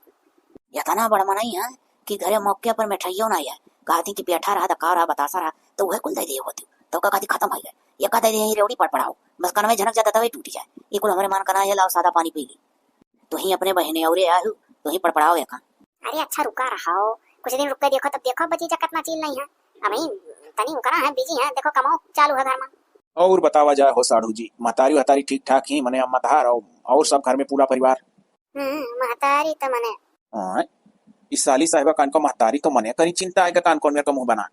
Speaker 2: इतना बड़ा मनाई है कि घरे मौके पर मिठाइयों ना आया कहती कि पेठा रहा दका रहा बतासा रहा तो वह कुल दे दे होती तो कहती खत्म हो गए ये कहते दे रेवड़ी पड़ पड़ाओ बस कनवे झनक जाता तभी टूट जाए ये कुल हमारे मान करना है लाओ सादा पानी पी ली तो ही अपने बहने और आयु तो ही पड़पड़ाओ या का
Speaker 1: अरे अच्छा रुका रहो कुछ दिन रुक के देखो तब देखो बची जा कितना चीज नहीं है अभी तनी उकरा है बिजी है देखो कमाओ चालू है घर में
Speaker 3: और बतावा जाए हो साढ़ू जी महतारी हतारी ठीक ठाक ही मने अम्मा धार और सब घर में पूरा परिवार
Speaker 1: महतारी तो मने
Speaker 3: इस साली साहिबा कान को महतारी तो मने करी चिंता है कान कौन मेरे को मुंह बना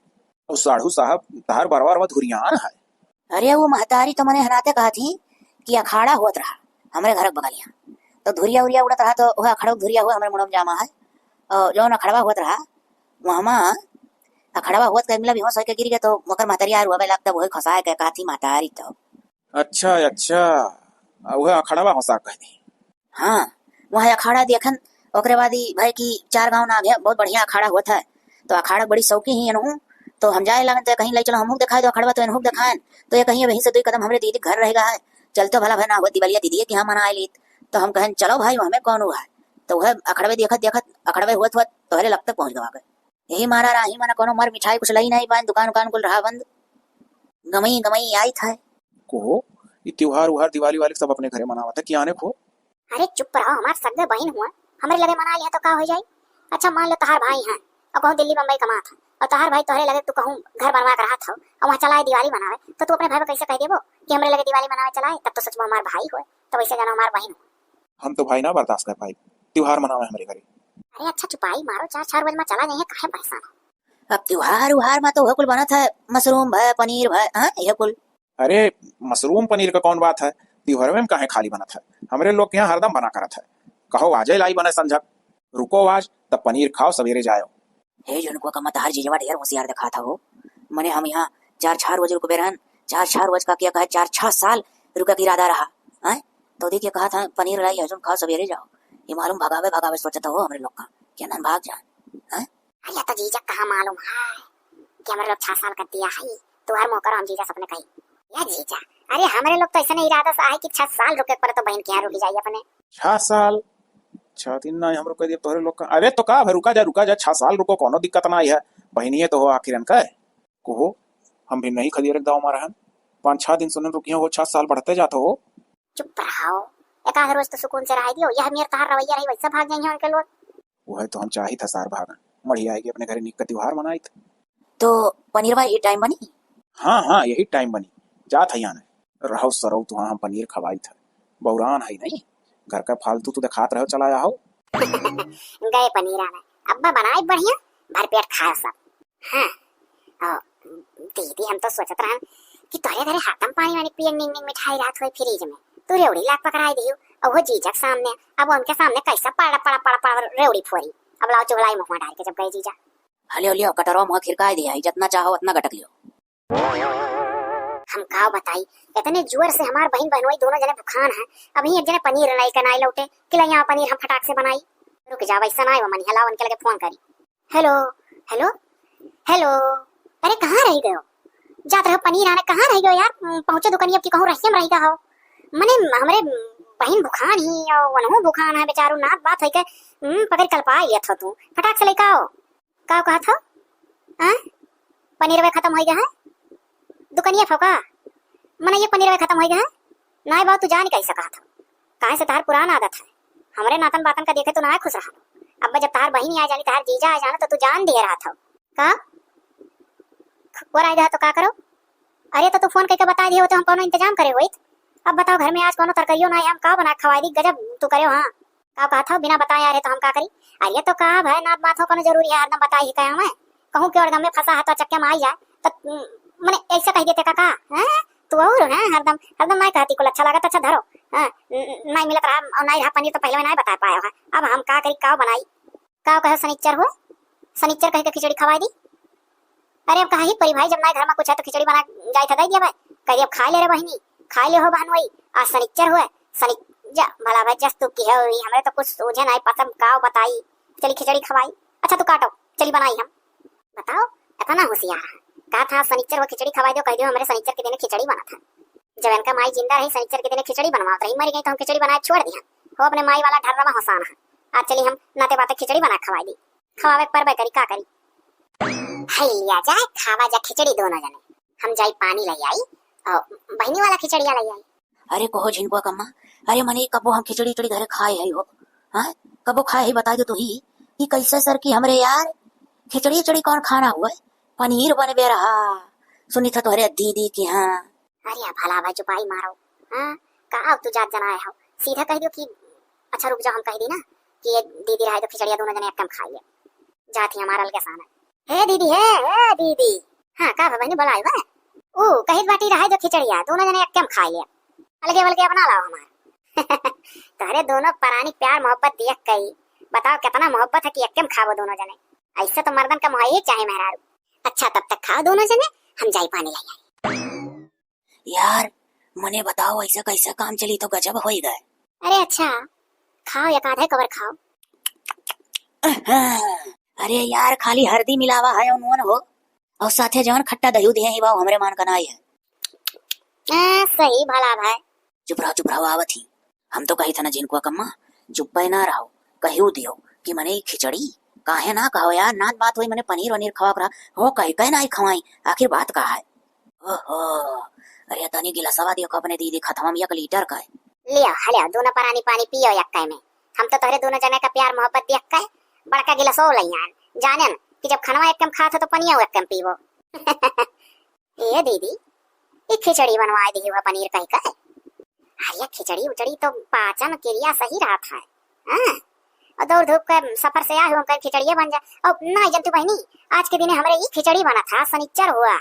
Speaker 3: और साढ़ू साहब तार बरवार व धुरियान है
Speaker 2: अरे वो महतारी तो मने हराते कहा थी कि अखाड़ा होत रहा हमारे घर बगलिया तो धुरिया उरिया उड़त रहा तो वह अखाड़ा धुरिया हुआ हमारे मुड़म जामा है और जो अखड़वा होत रहा वहाँ अखड़वा होत के मिला भी हो सके गिर गया तो मकर महतारी हुआ लगता वही खसाए के कहा थी महतारी तो
Speaker 3: अच्छा वह अखड़वा होसा कह दी
Speaker 2: हाँ वहाँ अखाड़ा देखन ओकरे बाद ही भाई की 4 गांव ना गया बहुत बढ़िया अखाड़ा हुआ था। तो अखाड़ा बड़ी शौकी ही अनहु तो हम जाए लगन तो कहीं ले चलो हमहू दिखाए दो अखाड़ा तो इनहू दिखाएं तो ये कहीं वहीं से 2 कदम हमरे दीदी घर रहेगा है चलते भला भाई ना हुआ दिवालिया दीदी के यहाँ मना ली तो हम कहें चलो भाई हमें कौन हुआ है तो वह अखड़वे देखत देखत अखड़वे हुआ तोहरे लगते पहुंच गए यही मारा राही मना कोनो मर मिठाई कुछ लई नहीं पान दुकान उकान कुल रहा बंद गमई गमई आई था
Speaker 3: को ये त्योहार उहार दिवाली वाली सब अपने घरे मनावत है क्या आने को।
Speaker 1: अरे चुप रहो, हमार सगे बहन हुआ, हमरे लगे मना लिया तो का हो जाई। अच्छा मान लो तहार भाई हैं और कहूँ दिल्ली बम्बई कमा था और तहार भाई तोहरे लगे तू कहूँ घर बनवा कर रहा था और वहाँ चलाए दिवाली मनावे तो तू अपने भाई को कैसे कह देबो कि हमरे लगे दिवाली मनावे चलाए, तब तो सच में हमार भाई हो तो वैसे जानो हमार बहन हो।
Speaker 3: हम तो भाई ना बर्दाश्त कर पाई त्योहार मनावे हमारे घरे।
Speaker 1: अरे अच्छा चुपाई मारो 4-4 बजे में चला जाइए काहे परेशान हो।
Speaker 2: अब त्योहार उहार में तो कुल बना था मशरूम भय पनीर भय हाँ ये कुल।
Speaker 3: अरे मशरूम पनीर का कौन बात है, त्योहार में काहे खाली बना था, हमरे लोग के यहाँ हरदम बना करत है। कहो आजे लाई बने संझक, रुको आज तब पनीर खाओ सवेरे जाओ।
Speaker 2: हे जुनको का मत हर जीजवा ढेर होशियार दिखा था वो मने हम यहाँ 4-4 बजे रुक बेरन 4-4 बज का क्या कहा 4-6 साल रुका की इरादा रहा है तो देखिए कहा था पनीर लाई हजूम खाओ सवेरे जाओ ये मालूम भगावे भगावे सोचता हो हमरे लोग का क्या नाम भाग जाए।
Speaker 1: अरे तो जीजा कहाँ मालूम है कि हमारे लोग 6 साल कर दिया है तो हर मौका हम जीजा सपने कही या जीजा। अरे हमारे लोग तो ऐसा नहीं इरादा सा है कि 6 साल रुके पर तो बहन के यहाँ रुक जाइए अपने
Speaker 3: 6 साल 6 दिन ना हम रुक दिए तोहरे लोग का। अरे तो का रुका जा 6 साल रुको कोनो दिक्कत ना है, बहनिए तो हो आखिर का को हम भी नहीं खदियर दाव मारा हम 5-6 दिन सुनन रुकियो हो 6 साल बढ़ते जाते हो।
Speaker 1: चुप रहो, एक आध रोज तो सुकून से रह दियो, यह मेरा तहार रवैया रही वैसा भाग जाएंगे उनके लोग।
Speaker 3: वो तो हम चाही था सार भागन मढ़ी आएगी अपने घरे निक त्योहार मनाई थे
Speaker 2: तो पनीर भाई ये टाइम बनी।
Speaker 3: हाँ यही टाइम बनी जात है यहाँ रहो सरौ तो हम पनीर खवाई था बौरान है नहीं घर का फालतू तो दिखात रहो चलाया हो।
Speaker 1: गए पनीर आना अब्बा बनाए बढ़िया भर पेट खाओ सब। हाँ दीदी हम तो सोचत रहन कि तोरे घरे हाथम पानी वानी पिए निंग निंग मिठाई रात हुई फ्रिज में तू रेवड़ी लाख पकड़ाई दियो और वो जीजक सामने अब उनके सामने कैसा पड़ा पड़ा पड़ा पड़ा रेवड़ी फोड़ी अब लाओ चुगलाई मुंह में डाल के जब गए जीजा।
Speaker 2: हलियो लियो कटरो मुंह खिरकाई दिया जितना चाहो उतना गटक लियो।
Speaker 1: हम का बताई इतने जोर से हमार बहन बहनोई दोनों जने भुखान है अभी एक जने पनीर लाई कनाई लौटे कि यहाँ पनीर हम फटाक से बनाई रुक जा वैसा ना वो मनी हलाओ उनके लगे फोन करी हेलो हेलो हेलो अरे कहाँ रह गए हो जात रहो पनीर आने कहाँ रह गए यार पहुंचे दुकानी अब की कहूँ रहिए में रही हो मने हमारे बहन भुखान ही और वनहु भुखान है बेचारू नाथ बात है के पकड़ कल पा ये था तू फटाक से लेके आओ का कहा था हां पनीर वे खत्म हो गया है दुकानिया फका मने ये पनीर वे खत्म हो गया है ना बात तू जान कैसे कहा था काहे से तार पुराना आदत है हमरे नातन बातन का देखे तो ना खुश रहा अब जब तार बहनी आ जानी तार जीजा आ जाना तो तू जान दे रहा था का और आएगा तो का करो अरे तो तू फोन करके बता दियो तो हम कोनो इंतजाम करे होई अब बताओ घर में आज कोनो तरकारियो ना है हम का बना खवाई दी गजब तू करे हां का कहा था बिना बताए आ रहे तो हम का करी अरे तो का भाई ना बात हो कोनो जरूरी है हरदम बताई ही कहा मैं कहूं कि और गम में फंसा है तो चक्के में आई जाए तो मने ऐसा कह देते काका हैं तू और है हरदम हरदम नहीं कहती को अच्छा लगा तो अच्छा धरो हां नहीं मिलत रहा और नहीं रहा पनीर तो पहले में नहीं बता पाया है अब हम का करी का बनाई का कहे शनिचर हो शनिचर कह के खिचड़ी खवाई दी अरे अब कहा ही परी भाई जब ना घर में कुछ है तो खिचड़ी बना जाए था दे दिया भाई कह अब खा ले रे बहनी खा ले हो बहन वही आज शनिचर हुआ शनि जा भला भाई जस तू की है हमरे तो कुछ सोझे नहीं पसंद काव बताई चली खिचड़ी खवाई अच्छा तू काटो चली बनाई हम बताओ इतना होशियार है कहा था शनिचर वो खिचड़ी खवाई दो कह दियो हमारे शनिचर के दिन खिचड़ी बना था जब इनका माई जिंदा रही शनिचर के दिन खिचड़ी बनवा रही मरी गई तो हम खिचड़ी बनाए छोड़ दिया हो अपने माई वाला ढर्रा में हंसाना है आज चली हम नाते बाते खिचड़ी बना खवाई दी खवावे पर करी का करी हाय लिया जाए खावा जा खिचड़ी दोनों जने हम जाई पानी ले आई और बहनी वाला खिचड़िया ले आई
Speaker 2: अरे कहो झिनको कम्मा अरे मने कबो हम खिचड़ी चड़ी घर खाए है हो हां कबो खाए ही बता दो तू ही कि कैसे सर की हमरे यार खिचड़ी चड़ी कौन खाना हुआ पनीर बनबे रहा सुनी था तोहरे दीदी की हां
Speaker 1: अरे भला भाई चुपाई मारो हां का तू जात जनाए हो सीधा कह दियो कि अच्छा रुक जा हम कह दी ना कि ये दीदी रहे तो खिचड़िया दोनों जने एकदम खा लिए जाती हमारा अलग साना हे दीदी हे दीदी हां का बहनी बुलाए बा ओ कहित बाटी रहे जो खिचड़िया दोनों जने एकदम खा लिए अलगे अलगे बना लाओ हमार तोहरे दोनों परानी प्यार मोहब्बत देख कई बताओ कितना मोहब्बत है कि एकदम खाओ दोनों जने ऐसे तो मर्दन का मोह ही चाहे मेहरारू अच्छा तब तक खाओ दोनों जने हम जाई पानी ले आई
Speaker 2: यार मने बताओ ऐसा कैसा काम चली तो गजब हो गए
Speaker 1: अरे अच्छा खाओ या आधे कवर खाओ।
Speaker 2: अरे यार खाली हल्दी मिलावा है और नून हो और साथे जवन खट्टा दही दे ही बाऊ हमरे मान कनाई है।
Speaker 1: सही भला भाई।
Speaker 2: चुप रहो आवत ही। हम तो कही था ना जिनको कम्मा चुप ना रहो कही दियो कि मने खिचड़ी काहे ना कहो यार नात बात हुई मने पनीर वनीर खवा करा हो कहे ना खवाई आखिर बात का है। ओहो अरे तनी गिलासवा दियो को अपने दीदी खत्म 1 लीटर का है।
Speaker 1: लिया दोनों परानी पानी पियो यक्का में। हम तो तोहरे दोनों जने का प्यार मोहब्बत देख के बड़का गिलास हो लइयान जाने न कि जब खाना एक कम खात तो पनिया एक कम पीवो। ये दीदी ये खिचड़ी बनवाए दी हुआ पनीर कहीं का है। अरे खिचड़ी उचड़ी तो पाचन क्रिया सही रहा था। हाँ और दौड़ धूप कर सफर से आए हम खिचड़ी बन जाए और ना जंतु बहनी आज के दिन हमारे ये खिचड़ी बना था। शनिचर हुआ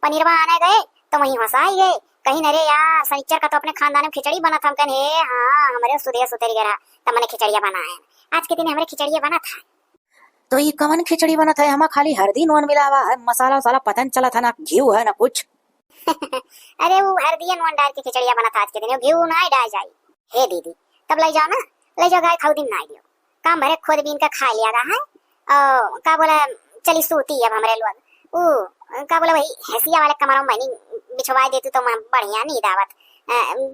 Speaker 1: पनीरवा आने गए तो वहीं हंसाई गए कहीं नरे यार शनिचर का तो अपने खानदान में खिचड़ी बना था। हम कहने हाँ हमारे सुधे सुधर गया तब मैंने खिचड़िया बनाया आज के दिन हमारे खिचड़िया बना था।
Speaker 2: तो ये कवन खिचड़ी बना था हमारा खाली हल्दी नून मिलावा है मसाला वसाला पता नहीं चला था ना घी है ना कुछ।
Speaker 1: अरे वो हल्दी नून डाल के खिचड़िया बना था आज के दिन घी ना डाल जाई। हे दीदी तब ले जाओ ना ले जाओ गाय खाऊ दिन ना दियो काम भरे खुद बीन का खा लिया है और का बोला चली सूती अब हमारे लोग वो का बोला भाई हैसिया वाले कमरों में बिछवाई देती तो बढ़िया नहीं दावत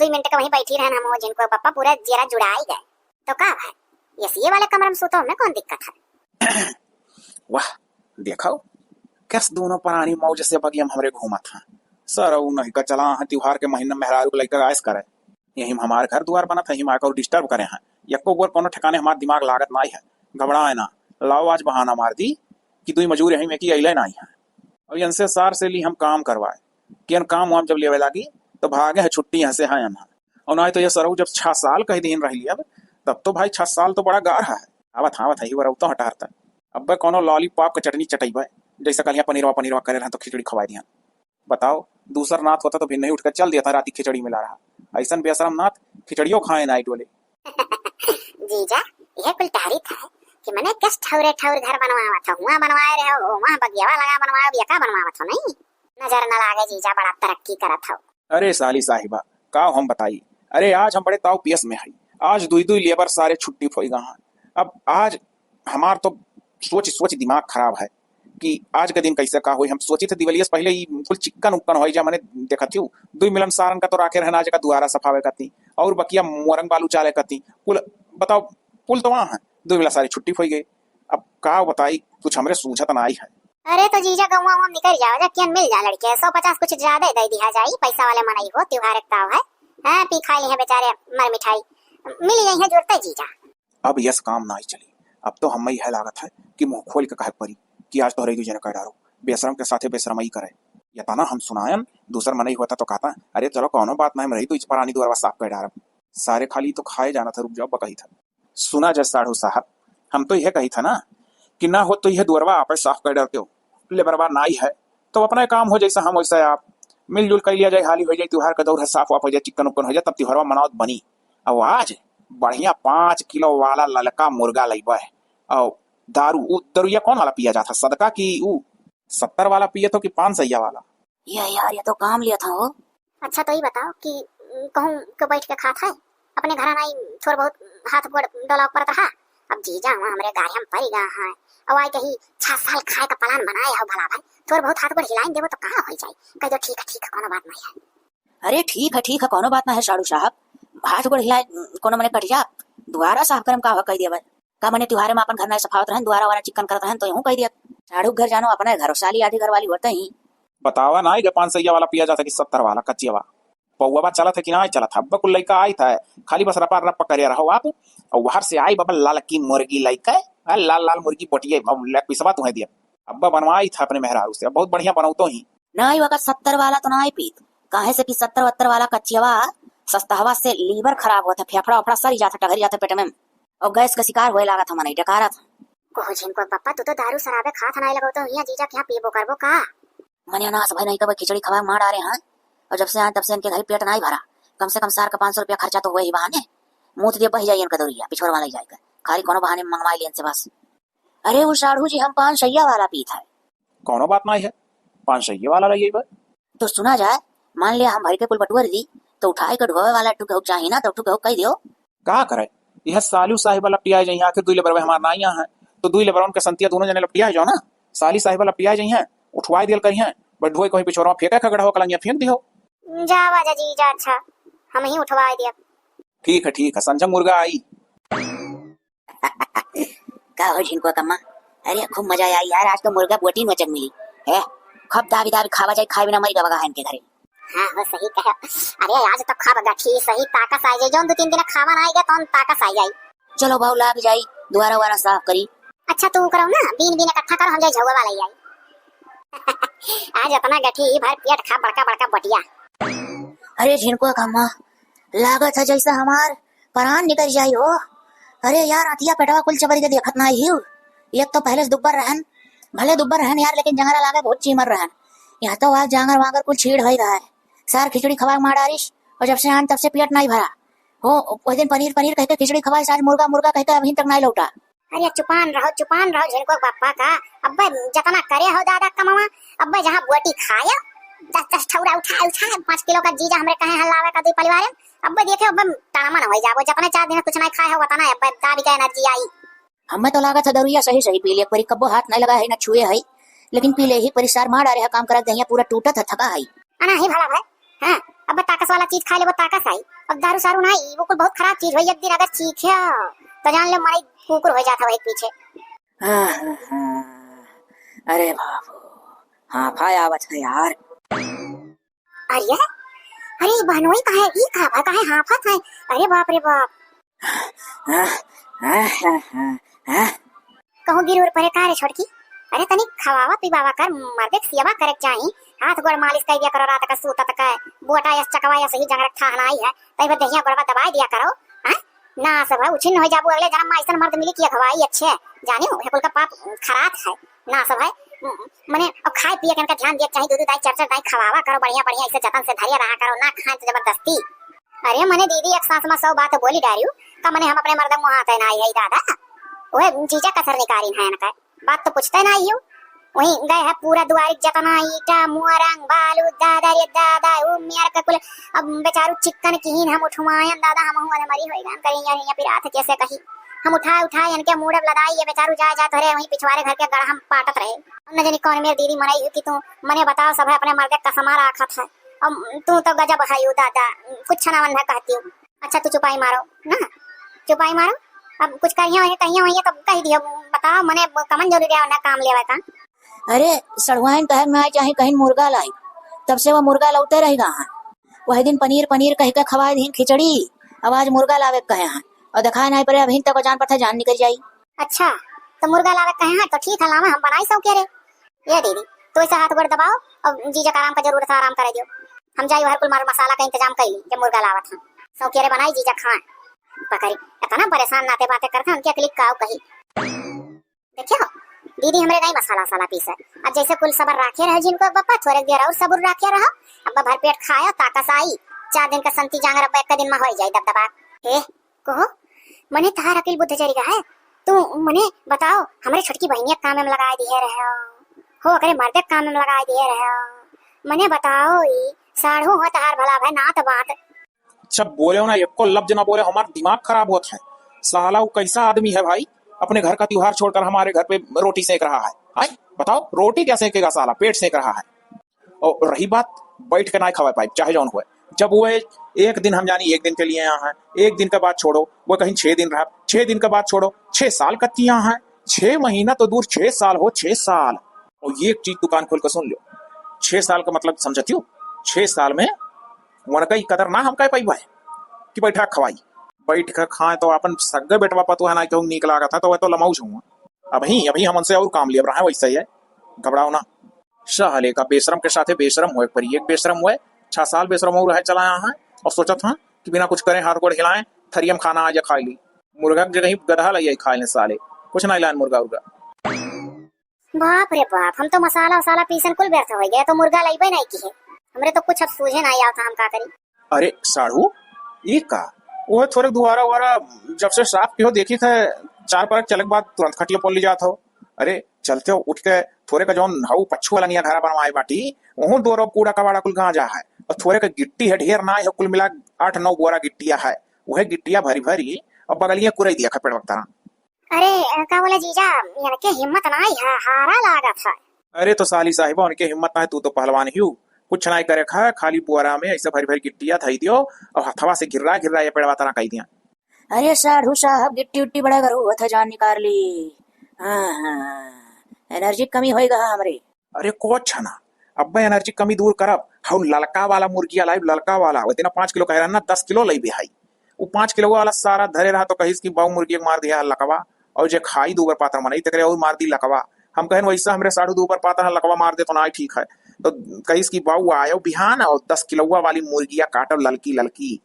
Speaker 1: 2 मिनट का वहीं बैठी रहना हम जिनको पापा पूरा जेरा जुड़ाई गए तो का भाई हैसिया वाले कमरे में सोता हमें कौन दिक्कत है।
Speaker 3: वाह देखो कैस दोनों परानी मौज से बगियम हमरे घूमा था सर नहीं का चला त्योहार के महीने मेहरारू लेकर आयस करे यही हमारे घर द्वार बना था हिम आकर डिस्टर्ब करे हैं यको गोर कोनो ठिकाने हमार दिमाग लागत ना है घबराए ना लाओ आज बहाना मार दी कि तुम मजूर यही में की अले ना है और इनसे सार से ली हम काम करवाए कि काम वाम जब लेवे लगी तो भागे है छुट्टी हंसे है ना और ना तो ये सरऊ जब 6 साल कह दिन रही अब तब तो भाई 6 साल तो बड़ा गार है आवत ही वो तो हटाता अब कोनो लॉलीपॉप का चटनी चटेबे जैसे कल पनीरवा करे रहा तो खिचड़ी खवाई दिया बताओ दूसरा नाथ होता तो फिर नहीं उठकर चल दिया था राती खिचड़ी मिला रहा ऐसा बेशरम नाथ खिचड़ियों खाए नाइट वाले।
Speaker 1: जीजा यह कुल तारीफ है कि मैंने किस ठौरे ठौर घर बनवाया था वहाँ बनवाए रहे हो वहाँ बगियावा लगा बनवाया अब यका बनवाया था नहीं नजर न लागे जीजा बड़ा तरक्की करा था।
Speaker 3: अरे साली साहिबा का हम बताई अरे आज हम बड़े ताऊ पीएस में है आज दुई लेबर सारे छुट्टी हो गए अब आज हमार तो सोच दिमाग खराब है कि आज के दिन कैसे का हुई हम सोची थे दिवाली से पहले ही कुल चिक्कन उक्कन हो जा मैंने देखा थी 2 मिलन सारन का तो राखे रहना आज का दुआरा सफावे करती और बकिया मोरंग बालू चाले करती कुल बताओ पुल तो वहाँ है 2 मिला सारी छुट्टी हो गई अब का बताई कुछ हमरे सूझत ना आई है।
Speaker 1: अरे तो जीजा गवा हम निकल जाओ जा क्या मिल जा लड़के 150 कुछ ज्यादा दे दिया जाई पैसा वाले मनाई हो त्योहार एकता है हां पी खा ली है बेचारे मर मिठाई मिल गई है जुड़ते जीजा।
Speaker 3: अब यस काम ना ही चली अब तो हम यह लागत है कि मुंह खोल के कहे परी कि आज तो हरे जन कर डारो बेशरम के साथे बेशरमई करे या तना हम सुनायन दूसर मन ही होता तो कहता अरे चलो कोनो बात ना रही तो इस परानी द्वारा साफ कर डारब सारे खाली तो खाए जाना था रुक जाओ बकही था सुना जज साढ़ू साहब हम तो यह कही था ना कि ना हो तो यह दुआरवा आप साफ कर डालते हो ले बर्बाद ना ही है तो अपना काम हो जैसा हम वैसा आप मिलजुल कर लिया जाए हाली हो जाए त्योहार का दौर साफ वाफ हो जाए चिकन उक्कन हो जाए तब त्योहारवा मनावत बनी। अब आज बढ़िया 5 किलो वाला ललका मुर्गा लइबा है और दारुया कौन वाला पिया जाता सदका की 70 वाला पिए तो कि 500 वाला
Speaker 2: ये यार ये तो काम लिया था वो।
Speaker 1: अच्छा तो ये बताओ कि कहूँ के बैठ के खाता है अपने घर नहीं थोड़ा बहुत हाथ गोड़ डोला ऊपर रहा अब जीजा हुआ हमारे गाय हम परी गा है और आई कही 6 साल खाए का प्लान बनाया हो भला भाई थोड़ा बहुत हाथ गोड़ हिलाइन देवो तो कहाँ हो जाए कह दो ठीक है कोनो बात नहीं है।
Speaker 2: अरे ठीक है कोनो बात ना है साड़ू साहब हाथ गोड़ हिलाए कोनो मने कट जा द्वारा साफ करम का कह दिया का मने त्योहार में अपन घर नहीं सफावत रहन द्वारा वाला चिकन करत रहन तो यूं कह दिया साड़ू घर जानो अपने घर साली आधी घर वाली होते ही
Speaker 3: बतावा ना 500 वाला पिया जाता कि 70 वाला कच्चिया पौवा चला था कि ना चला था अब कुल लड़का आई था खाली बस रपा रप करे रहो आप और बाहर से आई बाबा लाल की मुर्गी लड़का लाल लाल मुर्गी पटिए पिसवा तुम्हें दिया अब्बा बनवाई था अपने मेहरारू से बहुत बढ़िया बनाऊ तो ही
Speaker 2: नहीं वक्त 70 वाला तो ना पीत काहे से कि 70-72 वाला कच्चिया सस्ता हवा से लीवर खराब होता फेफड़ा उफड़ा सरी जाता टघरी जाता पेट में और गैस का शिकार होए लगा था मने डकारा था
Speaker 1: को जिनको पापा तू तो दारू शराबे खा था नहीं लगो तो यहाँ जीजा क्या पीबो करबो का
Speaker 2: मने ना भाई नहीं कब खिचड़ी खवा मार आ रहे हैं और जब से आए तब से इनके घर पेट नहीं भरा कम से कम सार का 500 रुपया खर्चा तो हुए ही बहाने मुंह दिए बह जाइए इनका दौरिया पिछोर वाला जाएगा खाली कोनो बहाने मंगवा लियन से बस। अरे वो साढ़ू जी हम 500 वाला पीता है
Speaker 3: कोनो बात नहीं है 500 वाला लइए
Speaker 2: तो सुना जाए मान लिया हम भर के कुल बटुअर दी तो उठाए के ढोवे वाला टुके चाहिए ना तो टुके कह दियो
Speaker 3: का करे यह सालू साहिबा लपटिया जई आखिर दुई लेबर हमार ना यहाँ है तो दुई लेबर उनके संतिया दोनों जने लपटिया जाओ ना साली साहिबा लपटिया जई हैं उठवाई दिल करी हैं बट ढोई कहीं पिछोरा फेंका खगड़ा हो कलंगिया फेंक दियो।
Speaker 1: जा बाजा जी जा, अच्छा हम ही उठवा दिया।
Speaker 3: ठीक है संजम मुर्गा आई।
Speaker 2: का हो जिनको कम्मा, अरे खूब मजा आया यार, आज तो मुर्गा बोटी नोचक मिली है, खब दाबी दाबी खावा जाए, खाए बिना मरी गवा है इनके घरे।
Speaker 1: हाँ वो सही कहे, अरे आज तो खा गठी सही ताकत आ जाए, जो 2-3 दिन खावा ना आएगा तो ताकत आ जाए।
Speaker 2: चलो बाबू लाग जाई, दोबारा वारा साफ करी।
Speaker 1: अच्छा तू करो ना, बीन बीन इकट्ठा करो, हम जाए झगवा वाला ही आई। आज अपना गठी भर पेट खा बड़का बड़का बटिया।
Speaker 2: अरे झिनको कम्मा, लागत है जैसा हमार प्राण निकल जाई हो। अरे यार अतिया पेटवा कुल चबरी के देखत ना ही, एक तो पहले से दुब्बर रहन, भले दुब्बर रहन यार, लेकिन जंगरा लागे बहुत चीमर रहन। यहाँ तो आज जांगर वांगर कुल छीड़ हो रहा है, सार खिचड़ी खवा मार डारिश, और जब से आन तब से पेट नहीं भरा हो। उस दिन पनीर पनीर कहते खिचड़ी खवाए, आज मुर्गा मुर्गा कहते अभी तक नहीं लौटा।
Speaker 1: अरे चुपान रहो झिनको बापा का, अब्बे जतना करे हो दादा कमावा, अब्बे जहाँ बोटी खाया 10 ठौरा उठाए 5 किलो का जीजा हमरे कहे हलावे का दे परिवार, अब्बे देखे अब्बे टामा न हो जाबो, जतने 4 दिन कुछ नहीं खाए हो बताना अब्बे दाबी का एनर्जी आई।
Speaker 2: हमें तो लागत है दरुया सही सही पी ले, परी कब्बो हाथ नहीं लगा है ना छुए है, लेकिन पी ले ही परिसार मार डारे है, काम करत गैया पूरा टूटत है, थका है।
Speaker 1: अना ही भला भाई, हां अब्बे ताकत वाला चीज खा ले वो ताकत आई, अब दारू सारू नहीं, वो कोई बहुत खराब चीज है, एक दिन अगर चीखे तो जान ले मरी कुकुर हो जाता है पीछे।
Speaker 2: अरे बाबू हाँ भाई आवत है यार।
Speaker 1: अरे अरे बहनोई का है ई का है हाफत है, अरे बाप रे बाप। कहूं गिर परे का रे छोड़की, अरे तनी खवावा पिवावा कर, मर्दे सेवा करे चाही, हाथ गोड़ मालिश कर दिया करो, रात का सूता तक है बोटा या चकवा या सही जंगरक था हनाई है, तई दहिया गोड़वा दबा दिया करो। हां ना सब उछिन हो जाबो, अगले जन्म में ऐसा मर्द मिली किया खवाई अच्छे, जाने हो कुल का पाप खराब है ना सब है। मने अब खाए पिए के ध्यान दिया चाहिए, दूध दाई चरचर दाई खवावा करो, बढ़िया बढ़िया ऐसे जतन से धरिया रहा करो, ना खाए तो जबरदस्ती। अरे मने दीदी एक सांस में 100 बात बोली डारियो का, मने हम अपने मर्द मुंह आते ना आई दादा, ओए जीजा कसर निकारिन है ना, बात तो पूछते ना आइयो, वही गए है पूरा दुआरी जतना ईटा मुआरंग बालू दादा रे दादा ओ मियार का कुल, अब बेचारू चिकन कीन हम उठवायन दादा, हम हुआ मरी होइगा करिया या फिर रात कैसे कही हम उठाए इनके मूड लदाई, ये बेचारू जा जा धरे वही पिछवाड़े घर के गड़ हम पाटत रहे, न जानी कौन मेरी दीदी मनाई कि तू मने बताओ सब अपने मर्द का समारा आखत है, अब तू तो गजब है दादा, कुछ ना मन कहती हूँ। अच्छा तू चुपाई मारो ना, चुपाई मारो, अब कुछ कहिया वही तो कह दियो, बताओ मने कमन जरूरी है ना काम लेवा का।
Speaker 2: अरे सड़वाइन कहे में चाहे कहीं मुर्गा लाई, तब से वो मुर्गा लौटे रहेगा। वही दिन पनीर पनीर कह के खवाए दिन खिचड़ी, अब आज मुर्गा लावे कहे हैं, और दिखाए नहीं पड़े अभी तक जान पता जान निकल जाई।
Speaker 1: अच्छा तो मुर्गा लावे कहे हैं तो ठीक है, लावा हम बनाई सौ के रे। ये दीदी तो ऐसा हाथ गोड़ दबाओ और जीजा का आराम का जरूरत है, आराम करे दियो, हम जाई हर कुल मार मसाला का इंतजाम कर ली, जब मुर्गा लावत हम सौ के रे बनाई जीजा खाए पकड़ी, इतना परेशान नाते बातें करते उनके क्लिक काव कही। देखियो दीदी हमरे नहीं मसाला साला पीसे, अब जैसे कुल सबर राखे रहे जिनको बप्पा थोड़े देर और सब्र राखे रहो, अब भर पेट खाया ताकत आई, 4 दिन का संती जांगर अब एक दिन में हो जाए दबदबा। हे कहो मने तार अकिल बुद्ध जरिगा है, तू मने बताओ हमरे छोटकी बहनिया काम में लगा दिए रहे हो अकरे मर्दे काम में लगा दिए रहे हो, मने बताओ ई साढ़ू हो तार भला भाई ना तो बात।
Speaker 3: अच्छा बोले हो ना, एको लफ्ज ना बोले, हमारा दिमाग खराब होता है, साला वो कैसा आदमी है भाई, अपने घर का त्योहार छोड़कर हमारे घर पे रोटी सेक रहा है। आई बताओ रोटी क्या सेकेगा साला, पेट सेक रहा है। और रही बात बैठ के ना खवा पाए चाहे जौन हुए, जब वो एक दिन हम जानी 1 दिन के लिए यहाँ है, 1 दिन के बाद छोड़ो वो कहीं 6 दिन रहा, 6 दिन के बाद छोड़ो 6 साल कत्ती यहाँ है, 6 महीना तो दूर 6 साल हो, 6 साल। और ये एक चीज दुकान खोल कर सुन लो, 6 साल का मतलब समझती हो, 6 साल में वन का कदर ना हम कह पाई भाई कि बैठा खवाई, बैठ कर खाए तो अपन सगे बेटवा पतो है ना क्यों नीक लागा था, तो वह तो लमाऊ छूँ अभी हम उनसे और काम ले रहा है, वैसा ही है घबराओ ना। साले का बेशरम के साथ बेशरम हुए, पर एक बेशरम हुए 6 साल बेशरम हो रहा है चला यहाँ है, और सोचा था कि बिना कुछ करें हाथ गोड़ हिलाएं थरियम खाना आज खा ली, मुर्गा की जगह गधा लाई खा ले साले, कुछ ना लाए मुर्गा उर्गा।
Speaker 1: बाप रे बाप, हम तो मसाला वसाला पीसन कुल व्यर्थ हो गए, तो मुर्गा लाइबे नहीं की है, हमरे तो कुछ अब सूझे नहीं आता हम का करी।
Speaker 3: अरे साढ़ू ये का वो थोड़े दुआरा वारा जब से साफ की हो देखी थे, 4 परक चले के बाद तुरंत खटिया पोल ली जात हो, अरे चलते हो उठ के थोड़े का जौन हाउ पछुआ लंगिया घर बनवाए बाटी वहू 2 रोब कूड़ा कबाड़ा कुल गांजा है, और थोड़े का गिट्टी है ढेर ना है, कुल मिला 8-9 बोरा गिट्टिया है, वह गिट्टिया भरी भरी और बगलिया कुरई दिया खपेड़ वक्ता।
Speaker 1: अरे का बोले जीजा, इनके हिम्मत नहीं है, हारा लागत है।
Speaker 3: अरे तो साली साहिबा उनके हिम्मत ना है, तू तो पहलवान ही हूँ। कुछ नहीं करे खा, खाली पुअरा में ऐसे भरी भरी गिट्टिया थई दियो और हथवा से गिर्रा गिर्रा ये पेड़वा तना कही दिया।
Speaker 2: अरे साधु साहब गिट्टी उट्टी बड़ा करो था जान निकाल ली। हाँ, एनर्जी कमी होएगा हमरे।
Speaker 3: अरे कोच ना, अब मैं एनर्जी कमी दूर करब। हम ललका वाला मुर्गिया लाइव, ललका वाला वो इतना 5 किलो कह रहा ना, 10 किलो लाई बिहाई। वो 5 किलो वाला सारा धरे रहा तो कहीं की बाऊ मुर्गी मार दिया लकवा, और जे खाई दूबर पातर मनाई तक और मार दी लकवा। हम कहें वैसा हमरे साढ़ू दूबर पातर लकवा मार दे तो ना ठीक है। तो कहीं की बाऊ आयो बिहान और 10 किलो वाली मुर्गिया काटो ललकी ललकी,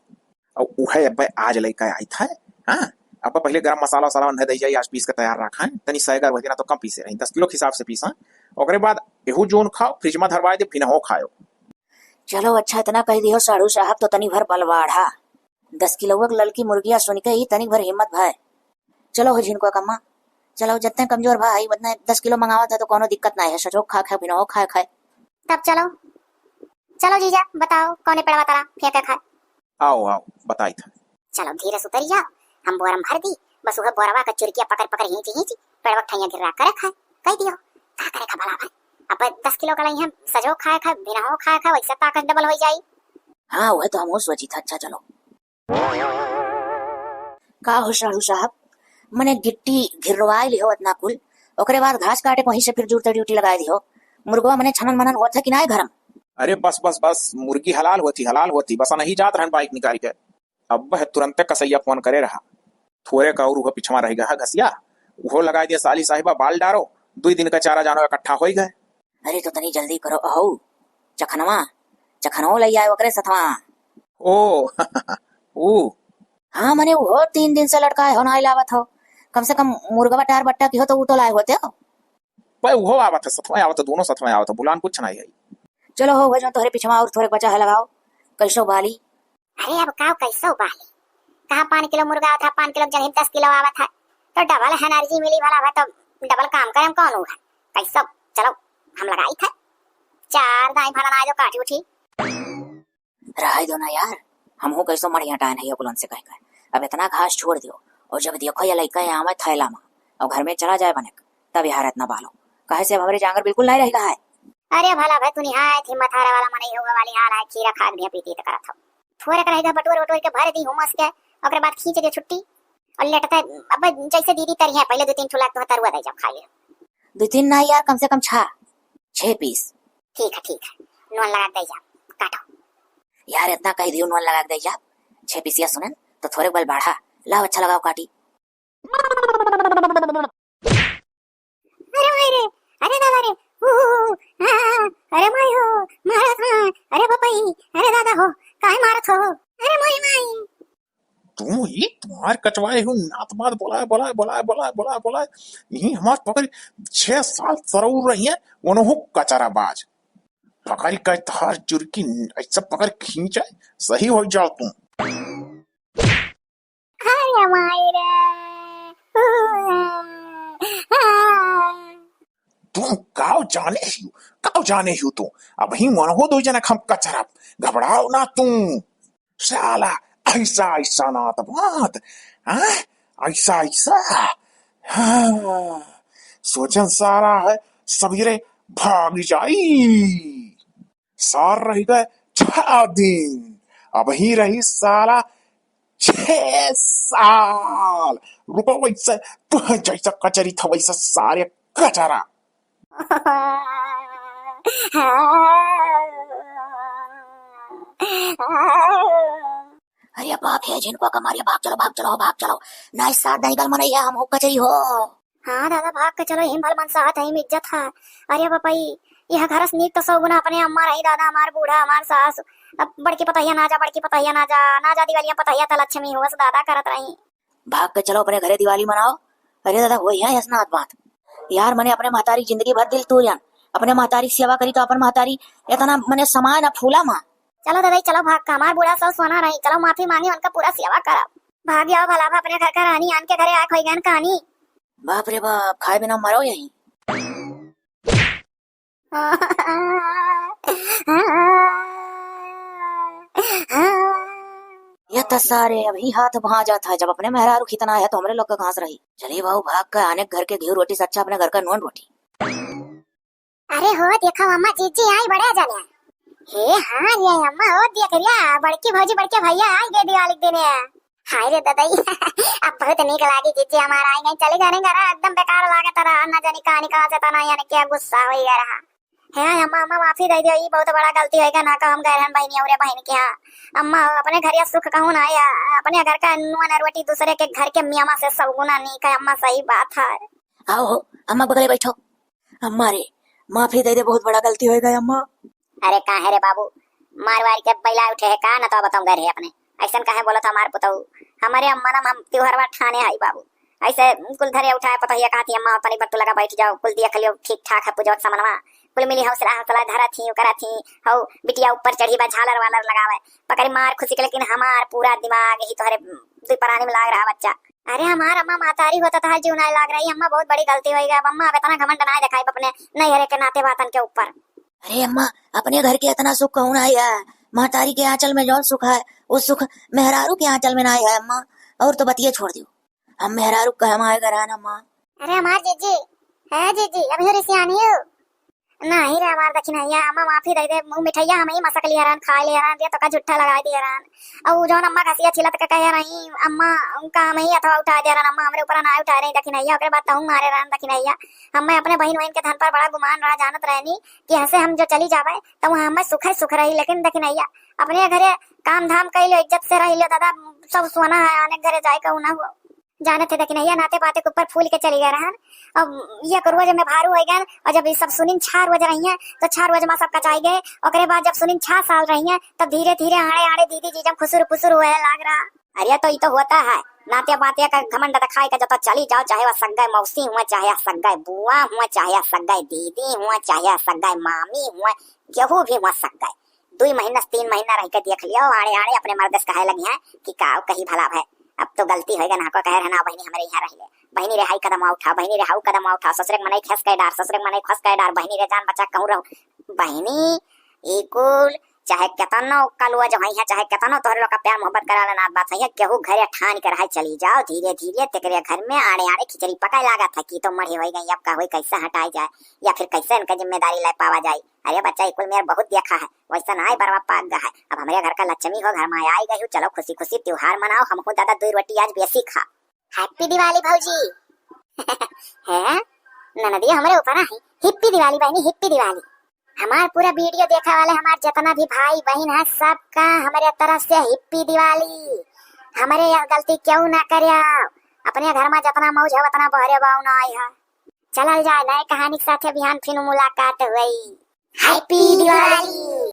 Speaker 3: और उहे अब आज लेके आई था। हाँ, अब पहले गरम मसाला वसाला बंधा दी जाए, आज पीस के तैयार रखा है तनी सैगर वही ना तो कम पीसे रही, 10 किलो के हिसाब से पीसा। और बाद एहू जोन खाओ, फ्रिज में धरवाए दे, फिर हो खाओ।
Speaker 2: चलो अच्छा इतना कह दियो साधु साहब, तो तनी भर बलवाड़ा 10 किलो ललकी मुर्गिया सुन के ही तनी भर हिम्मत भाई। चलो हो जिनको कम्मा, चलो जितने कमजोर भाई उतने 10 किलो मंगावा था तो कोनो दिक्कत नहीं है। सचो खा खा बिना खाए खाए।
Speaker 1: तब चलो चलो जीजा, बताओ कौन पेड़वा तारा फेंके खाए।
Speaker 3: आओ आओ बताई था।
Speaker 1: चलो धीरे से उतरी जाओ, हम बोरम भर दी, बस वह बोरवा का चुरकिया पकड़ पकड़ हिंची हिंची पेड़वा ठैया गिरा करे खाए। कह दियो का करे खा भला भाई। अब 10 किलो का लई हम सजो खाए खाए, बिना हो खाए खाए, वैसे ताकत डबल हो जाई।
Speaker 2: हाँ वह तो हम सोची था। अच्छा चलो का हो साधु साहब, मने गिट्टी घिरवाई लिहो इतना कुल, ओकरे बाद घास काटे वहीं से फिर जुड़ते ड्यूटी लगाई दियो। मुर्गवा मने छनन मनन होत है कि नहीं घरम।
Speaker 3: अरे बस बस बस, मुर्गी हलाल होती बस नहीं जात रहन बाइक निकाल के। अब वह तुरंत कसैया फोन करे रहा, थोड़े का और पिछवा रह गया घसिया, वो लगा दिया साली साहिबा बाल डारो, 2 दिन का चारा जानो इकट्ठा हो गए।
Speaker 2: अरे तो तनी जल्दी करो, अहो चखनवा लई आए ओकरे सथवा।
Speaker 3: ओ ओ
Speaker 2: हाँ मने वो 3 दिन से लटका है, ना लावत हो। कम से कम मुर्गा टार बट्टा की हो तो वो तो लाए होते हो।
Speaker 3: भाई वो आवत है, सतवा आवत है, दोनों सतवा आवत है, बुलान कुछ नहीं है।
Speaker 2: चलो हो भजन तोहरे पिछवा और थोड़े बचा है लगाओ। कैसो बाली?
Speaker 1: अरे अब का कैसो बाली, कहा 5 किलो मुर्गा था, 5 किलो जन 10 किलो आवत है, तो डबल एनर्जी मिली वाला है, तो डबल काम करे कौन होगा कैसो। चलो हम लगाई था 4 दाई भरा ना जो काटी उठी।
Speaker 2: रहा दो ना यार, हम हो कैसो मढ़िया टाइन है बुलंद से कह अब इतना घास छोड़ दियो, और जब देखो ये लइका आवे थैला में और घर में चला जाए बने तब यार इतना बालो कहे से हमारे जांगर बिल्कुल नहीं रहेगा है।
Speaker 1: अरे भला भाई तू निहाय थी मथारा वाला मन होगा वाली हाल है, खीरा खाक दिया पीती त करत हो, थोड़े का रहेगा बटोर बटोर के भर दी हुमस के, ओकरे बाद खींच दे छुट्टी और लेटता। अब जैसे दीदी तरी है पहले 2-3 ठुला तो तरुआ दे जब खा ले।
Speaker 2: 2-3 ना यार, कम से कम 6 पीस।
Speaker 1: ठीक है नून लगा दे जा, काटो
Speaker 2: यार इतना कह दियो नून लगा दे जा। 6 पीसिया सुनन तो थोड़े बल बढ़ा लाओ, अच्छा लगाओ काटी।
Speaker 1: अरे भाई रे, अरे दादा रे, अरे माई हो मारत हो, अरे बापाई, अरे दादा हो काहे मारत हो, अरे माई माई।
Speaker 3: तुम ही तुम्हार कचवाए हूँ नात बात बोला यही हमार पकड़ 6 साल सरऊ रही है, उन्हों कचरा बाज पकड़ कर थार चुरकी ऐसा पकड़ खींचा सही हो जाओ तुम।
Speaker 1: अरे माई रे,
Speaker 3: तुम काव जाने ही तुम अब ही मन हो 2 जना खम कचरा घबराओ ना तुम। साला ऐसा ना तो बात, ऐसा हाँ, सोचन सारा है सवेरे भाग जाई। सार रह गए 6 दिन, अब ही रही साला 6 साल। रुको वैसे तू जैसा कचरी था वैसा सारे कचरा।
Speaker 2: अरे बाप है जिनको कमारिया, भाग चलो ना इस साथ नहीं गल मनई है, हम हो कचरी हो।
Speaker 1: हाँ दादा भाग के चलो, हिम भल मन साथ है इज्जत है। अरे बापाई यह घर नीक तो 100 गुना अपने अम्मा रही, दादा हमार बूढ़ा हमार सास, अब बड़की पतैया ना जा दिवालियां पतैया त लक्ष्मी हुआ दादा करत रही।
Speaker 2: भाग के चलो अपने घरे दिवाली मनाओ। अरे दादा वही है यसनाथ बात यार, मैंने अपने महतारी जिंदगी भर दिल तू जान, अपने महतारी सेवा करी तो अपन महतारी इतना मैंने समाय ना फूला माँ।
Speaker 1: चलो दादा चलो भाग का, हमार बूढ़ा सास सोना रही, चलो माफी मांगी उनका पूरा सेवा करब। भाग जाओ भला अपने घर का रानी आन के घरे आ खोई गन कहानी।
Speaker 2: बाप रे बाप, खाए बिना मरो यहीं। ये तो सारे अभी हाथ वहाँ जाता है, जब अपने मेहरारू खितना है तो हमरे लोग का घास रही। चलिए बाबू भाग कर आने घर के घी रोटी से अच्छा अपने घर का नॉन रोटी।
Speaker 1: अरे हो देखो अम्मा जीजी आई बड़े जाने। हे हाँ ये अम्मा हो देख रिया बड़की भौजी बड़के भैया आई गए दिवाली के दिन। हाय रे दादाई अब बहुत निक लागी जीजी हमारा आई नहीं चले जाने घर एकदम बेकार लागत रहा न जाने कहानी कहाँ से तना यानी क्या गुस्सा हो रहा है। अम्मा अम्मा माफी दे दियो ये बहुत बड़ा गलती होगा ना का हम गए रहन बहनी और बहन के यहाँ। अम्मा अपने घर या सुख कहूँ ना या अपने घर का नुआ रोटी दूसरे के घर के मियाँ से सब गुना नहीं का अम्मा सही बात है।
Speaker 2: आओ अम्मा बगले बैठो। अम्मा रे माफी दे दे बहुत बड़ा गलती हो गई अम्मा।
Speaker 1: अरे कहाँ है रे बाबू मारवाड़ी के बैला उठे है का न तो बताऊं घर है अपने ऐसा कहे बोला था हमारे पुतऊ हमारे अम्मा ना हम त्योहार ठाने आई बाबू ऐसे कुल धरे उठाए पता कहा थी अम्मा तनी बत्तू लगा बैठ जाओ कुल दिया खलियो ठीक ठाक है पूजा समनवा कुल मिली हौसला हौसला धरा थी करा थी हौ बिटिया ऊपर चढ़ी बा झालर वालर लगावे पकड़ी मार खुशी के लेकिन हमार पूरा दिमाग ही तोहरे दुपरानी में लाग रहा बच्चा। अरे हमार अम्मा मातारी होता था जीव ना लाग रही अम्मा बहुत बड़ी गलती हो गई अम्मा इतना घमंड ना दिखाई अपने नहीं हरे के नाते वातन के ऊपर।
Speaker 2: अरे अम्मा अपने घर के इतना सुख कहूँ ना है महतारी के आंचल में जौन सुख है वो सुख मेहरारू के आंचल में ना है अम्मा। और तो बतिये छोड़ दियो हम मेहरारू कह आएगा रहना अम्मा।
Speaker 1: अरे हमार जीजी है जीजी अभी हो सियानी हो नहीं रे हमार दक्षिण हैया अम्मा माफी दे दे मुंह मिठाइया हम ही मसक लिया रहन खा लिया रहन ये तो का झुट्ठा लगा दिया रहन और जौन अम्मा खसिया छिलत का कह रही अम्मा उनका हम ही अथवा उठा दिया रहन अम्मा हमरे ऊपर ना उठा रही दक्षिण हैया ओकरे बाद तो हम मारे रहन दक्षिण हैया हम अपने बहन बहन के धन पर बड़ा गुमान रहा जानत रहनी कि ऐसे हम जो चली जावे तो वहां हमें सुख रही लेकिन दक्षिण हैया अपने घरे काम धाम कइलो इज्जत से रही लो दादा सब सोना है आने घरे जाए कहू ना हुआ जाने थे लेकिन ये नाते पाते के ऊपर फूल के चली गए रहन। अब ये करुआ जब मैं भारू हो गए और जब सब सुनिन 4 बज रही हैं तो 4 बजे मां सब कचाई गए ओकरे बाद जब सुनिन 6 साल रही हैं तब धीरे धीरे आड़े आड़े दीदी जी जब खुसुर पुसुर हुए लाग रहा। अरे तो ये तो होता है नाते पाते का घमंड दिखाई का जब चली जाओ चाहे वह सगाई मौसी हुआ चाहे सगाई बुआ हुआ चाहे सगाई दीदी हुआ चाहे सगाई मामी हुआ केहू भी हुआ सगाई 2 महीना 3 महीना रह के देख लियो आड़े आड़े अपने मर्द से कहे लगी है कि का कहीं भला है अब तो गलती होगा ना को कह रहना बहनी हमारे यहाँ रह ले बहनी रे हाई कदम उठा बहनी रे हाउ कदम उठा ससुरे मने खस के डार ससुरे मने खस के डार बहनी रे जान बचा कहूं रहो बहनी एकुल चाहे केतनो कलुआ जो है चाहे केतनो तोहरे लोग का प्यार मोहब्बत कराला ना बात है केहू घरे ठान के रहा चली जाओ धीरे धीरे तेरे घर में आड़े आड़े खिचड़ी पकाए लागा था कि तो मरी हो गई अब का होई कैसे हटाई जाए या फिर कैसे इनका जिम्मेदारी ले पावा जाए। अरे बच्चा इकुल मेरे बहुत देखा है वैसा ना बरवा पाक गया है अब हमारे घर का लक्ष्मी हो घर में आई गई चलो खुशी खुशी त्योहार मनाओ हमको दादा 2 रोटी आज बेसी खा। हैप्पी दिवाली भौजी है ननदी हमारे ऊपर है हिप्पी दिवाली बहनी हिप्पी दिवाली। हमार पूरा वीडियो देखा वाले हमार जितना भी भाई बहन है सबका हमारे तरफ से हिप्पी दिवाली। हमारे यह गलती क्यों ना करे अपने घर में जितना मौज है उतना बहरे बाऊ ना आई है। चलल जाए नए कहानी के साथ अभियान फिर मुलाकात हुई। हैप्पी दिवाली।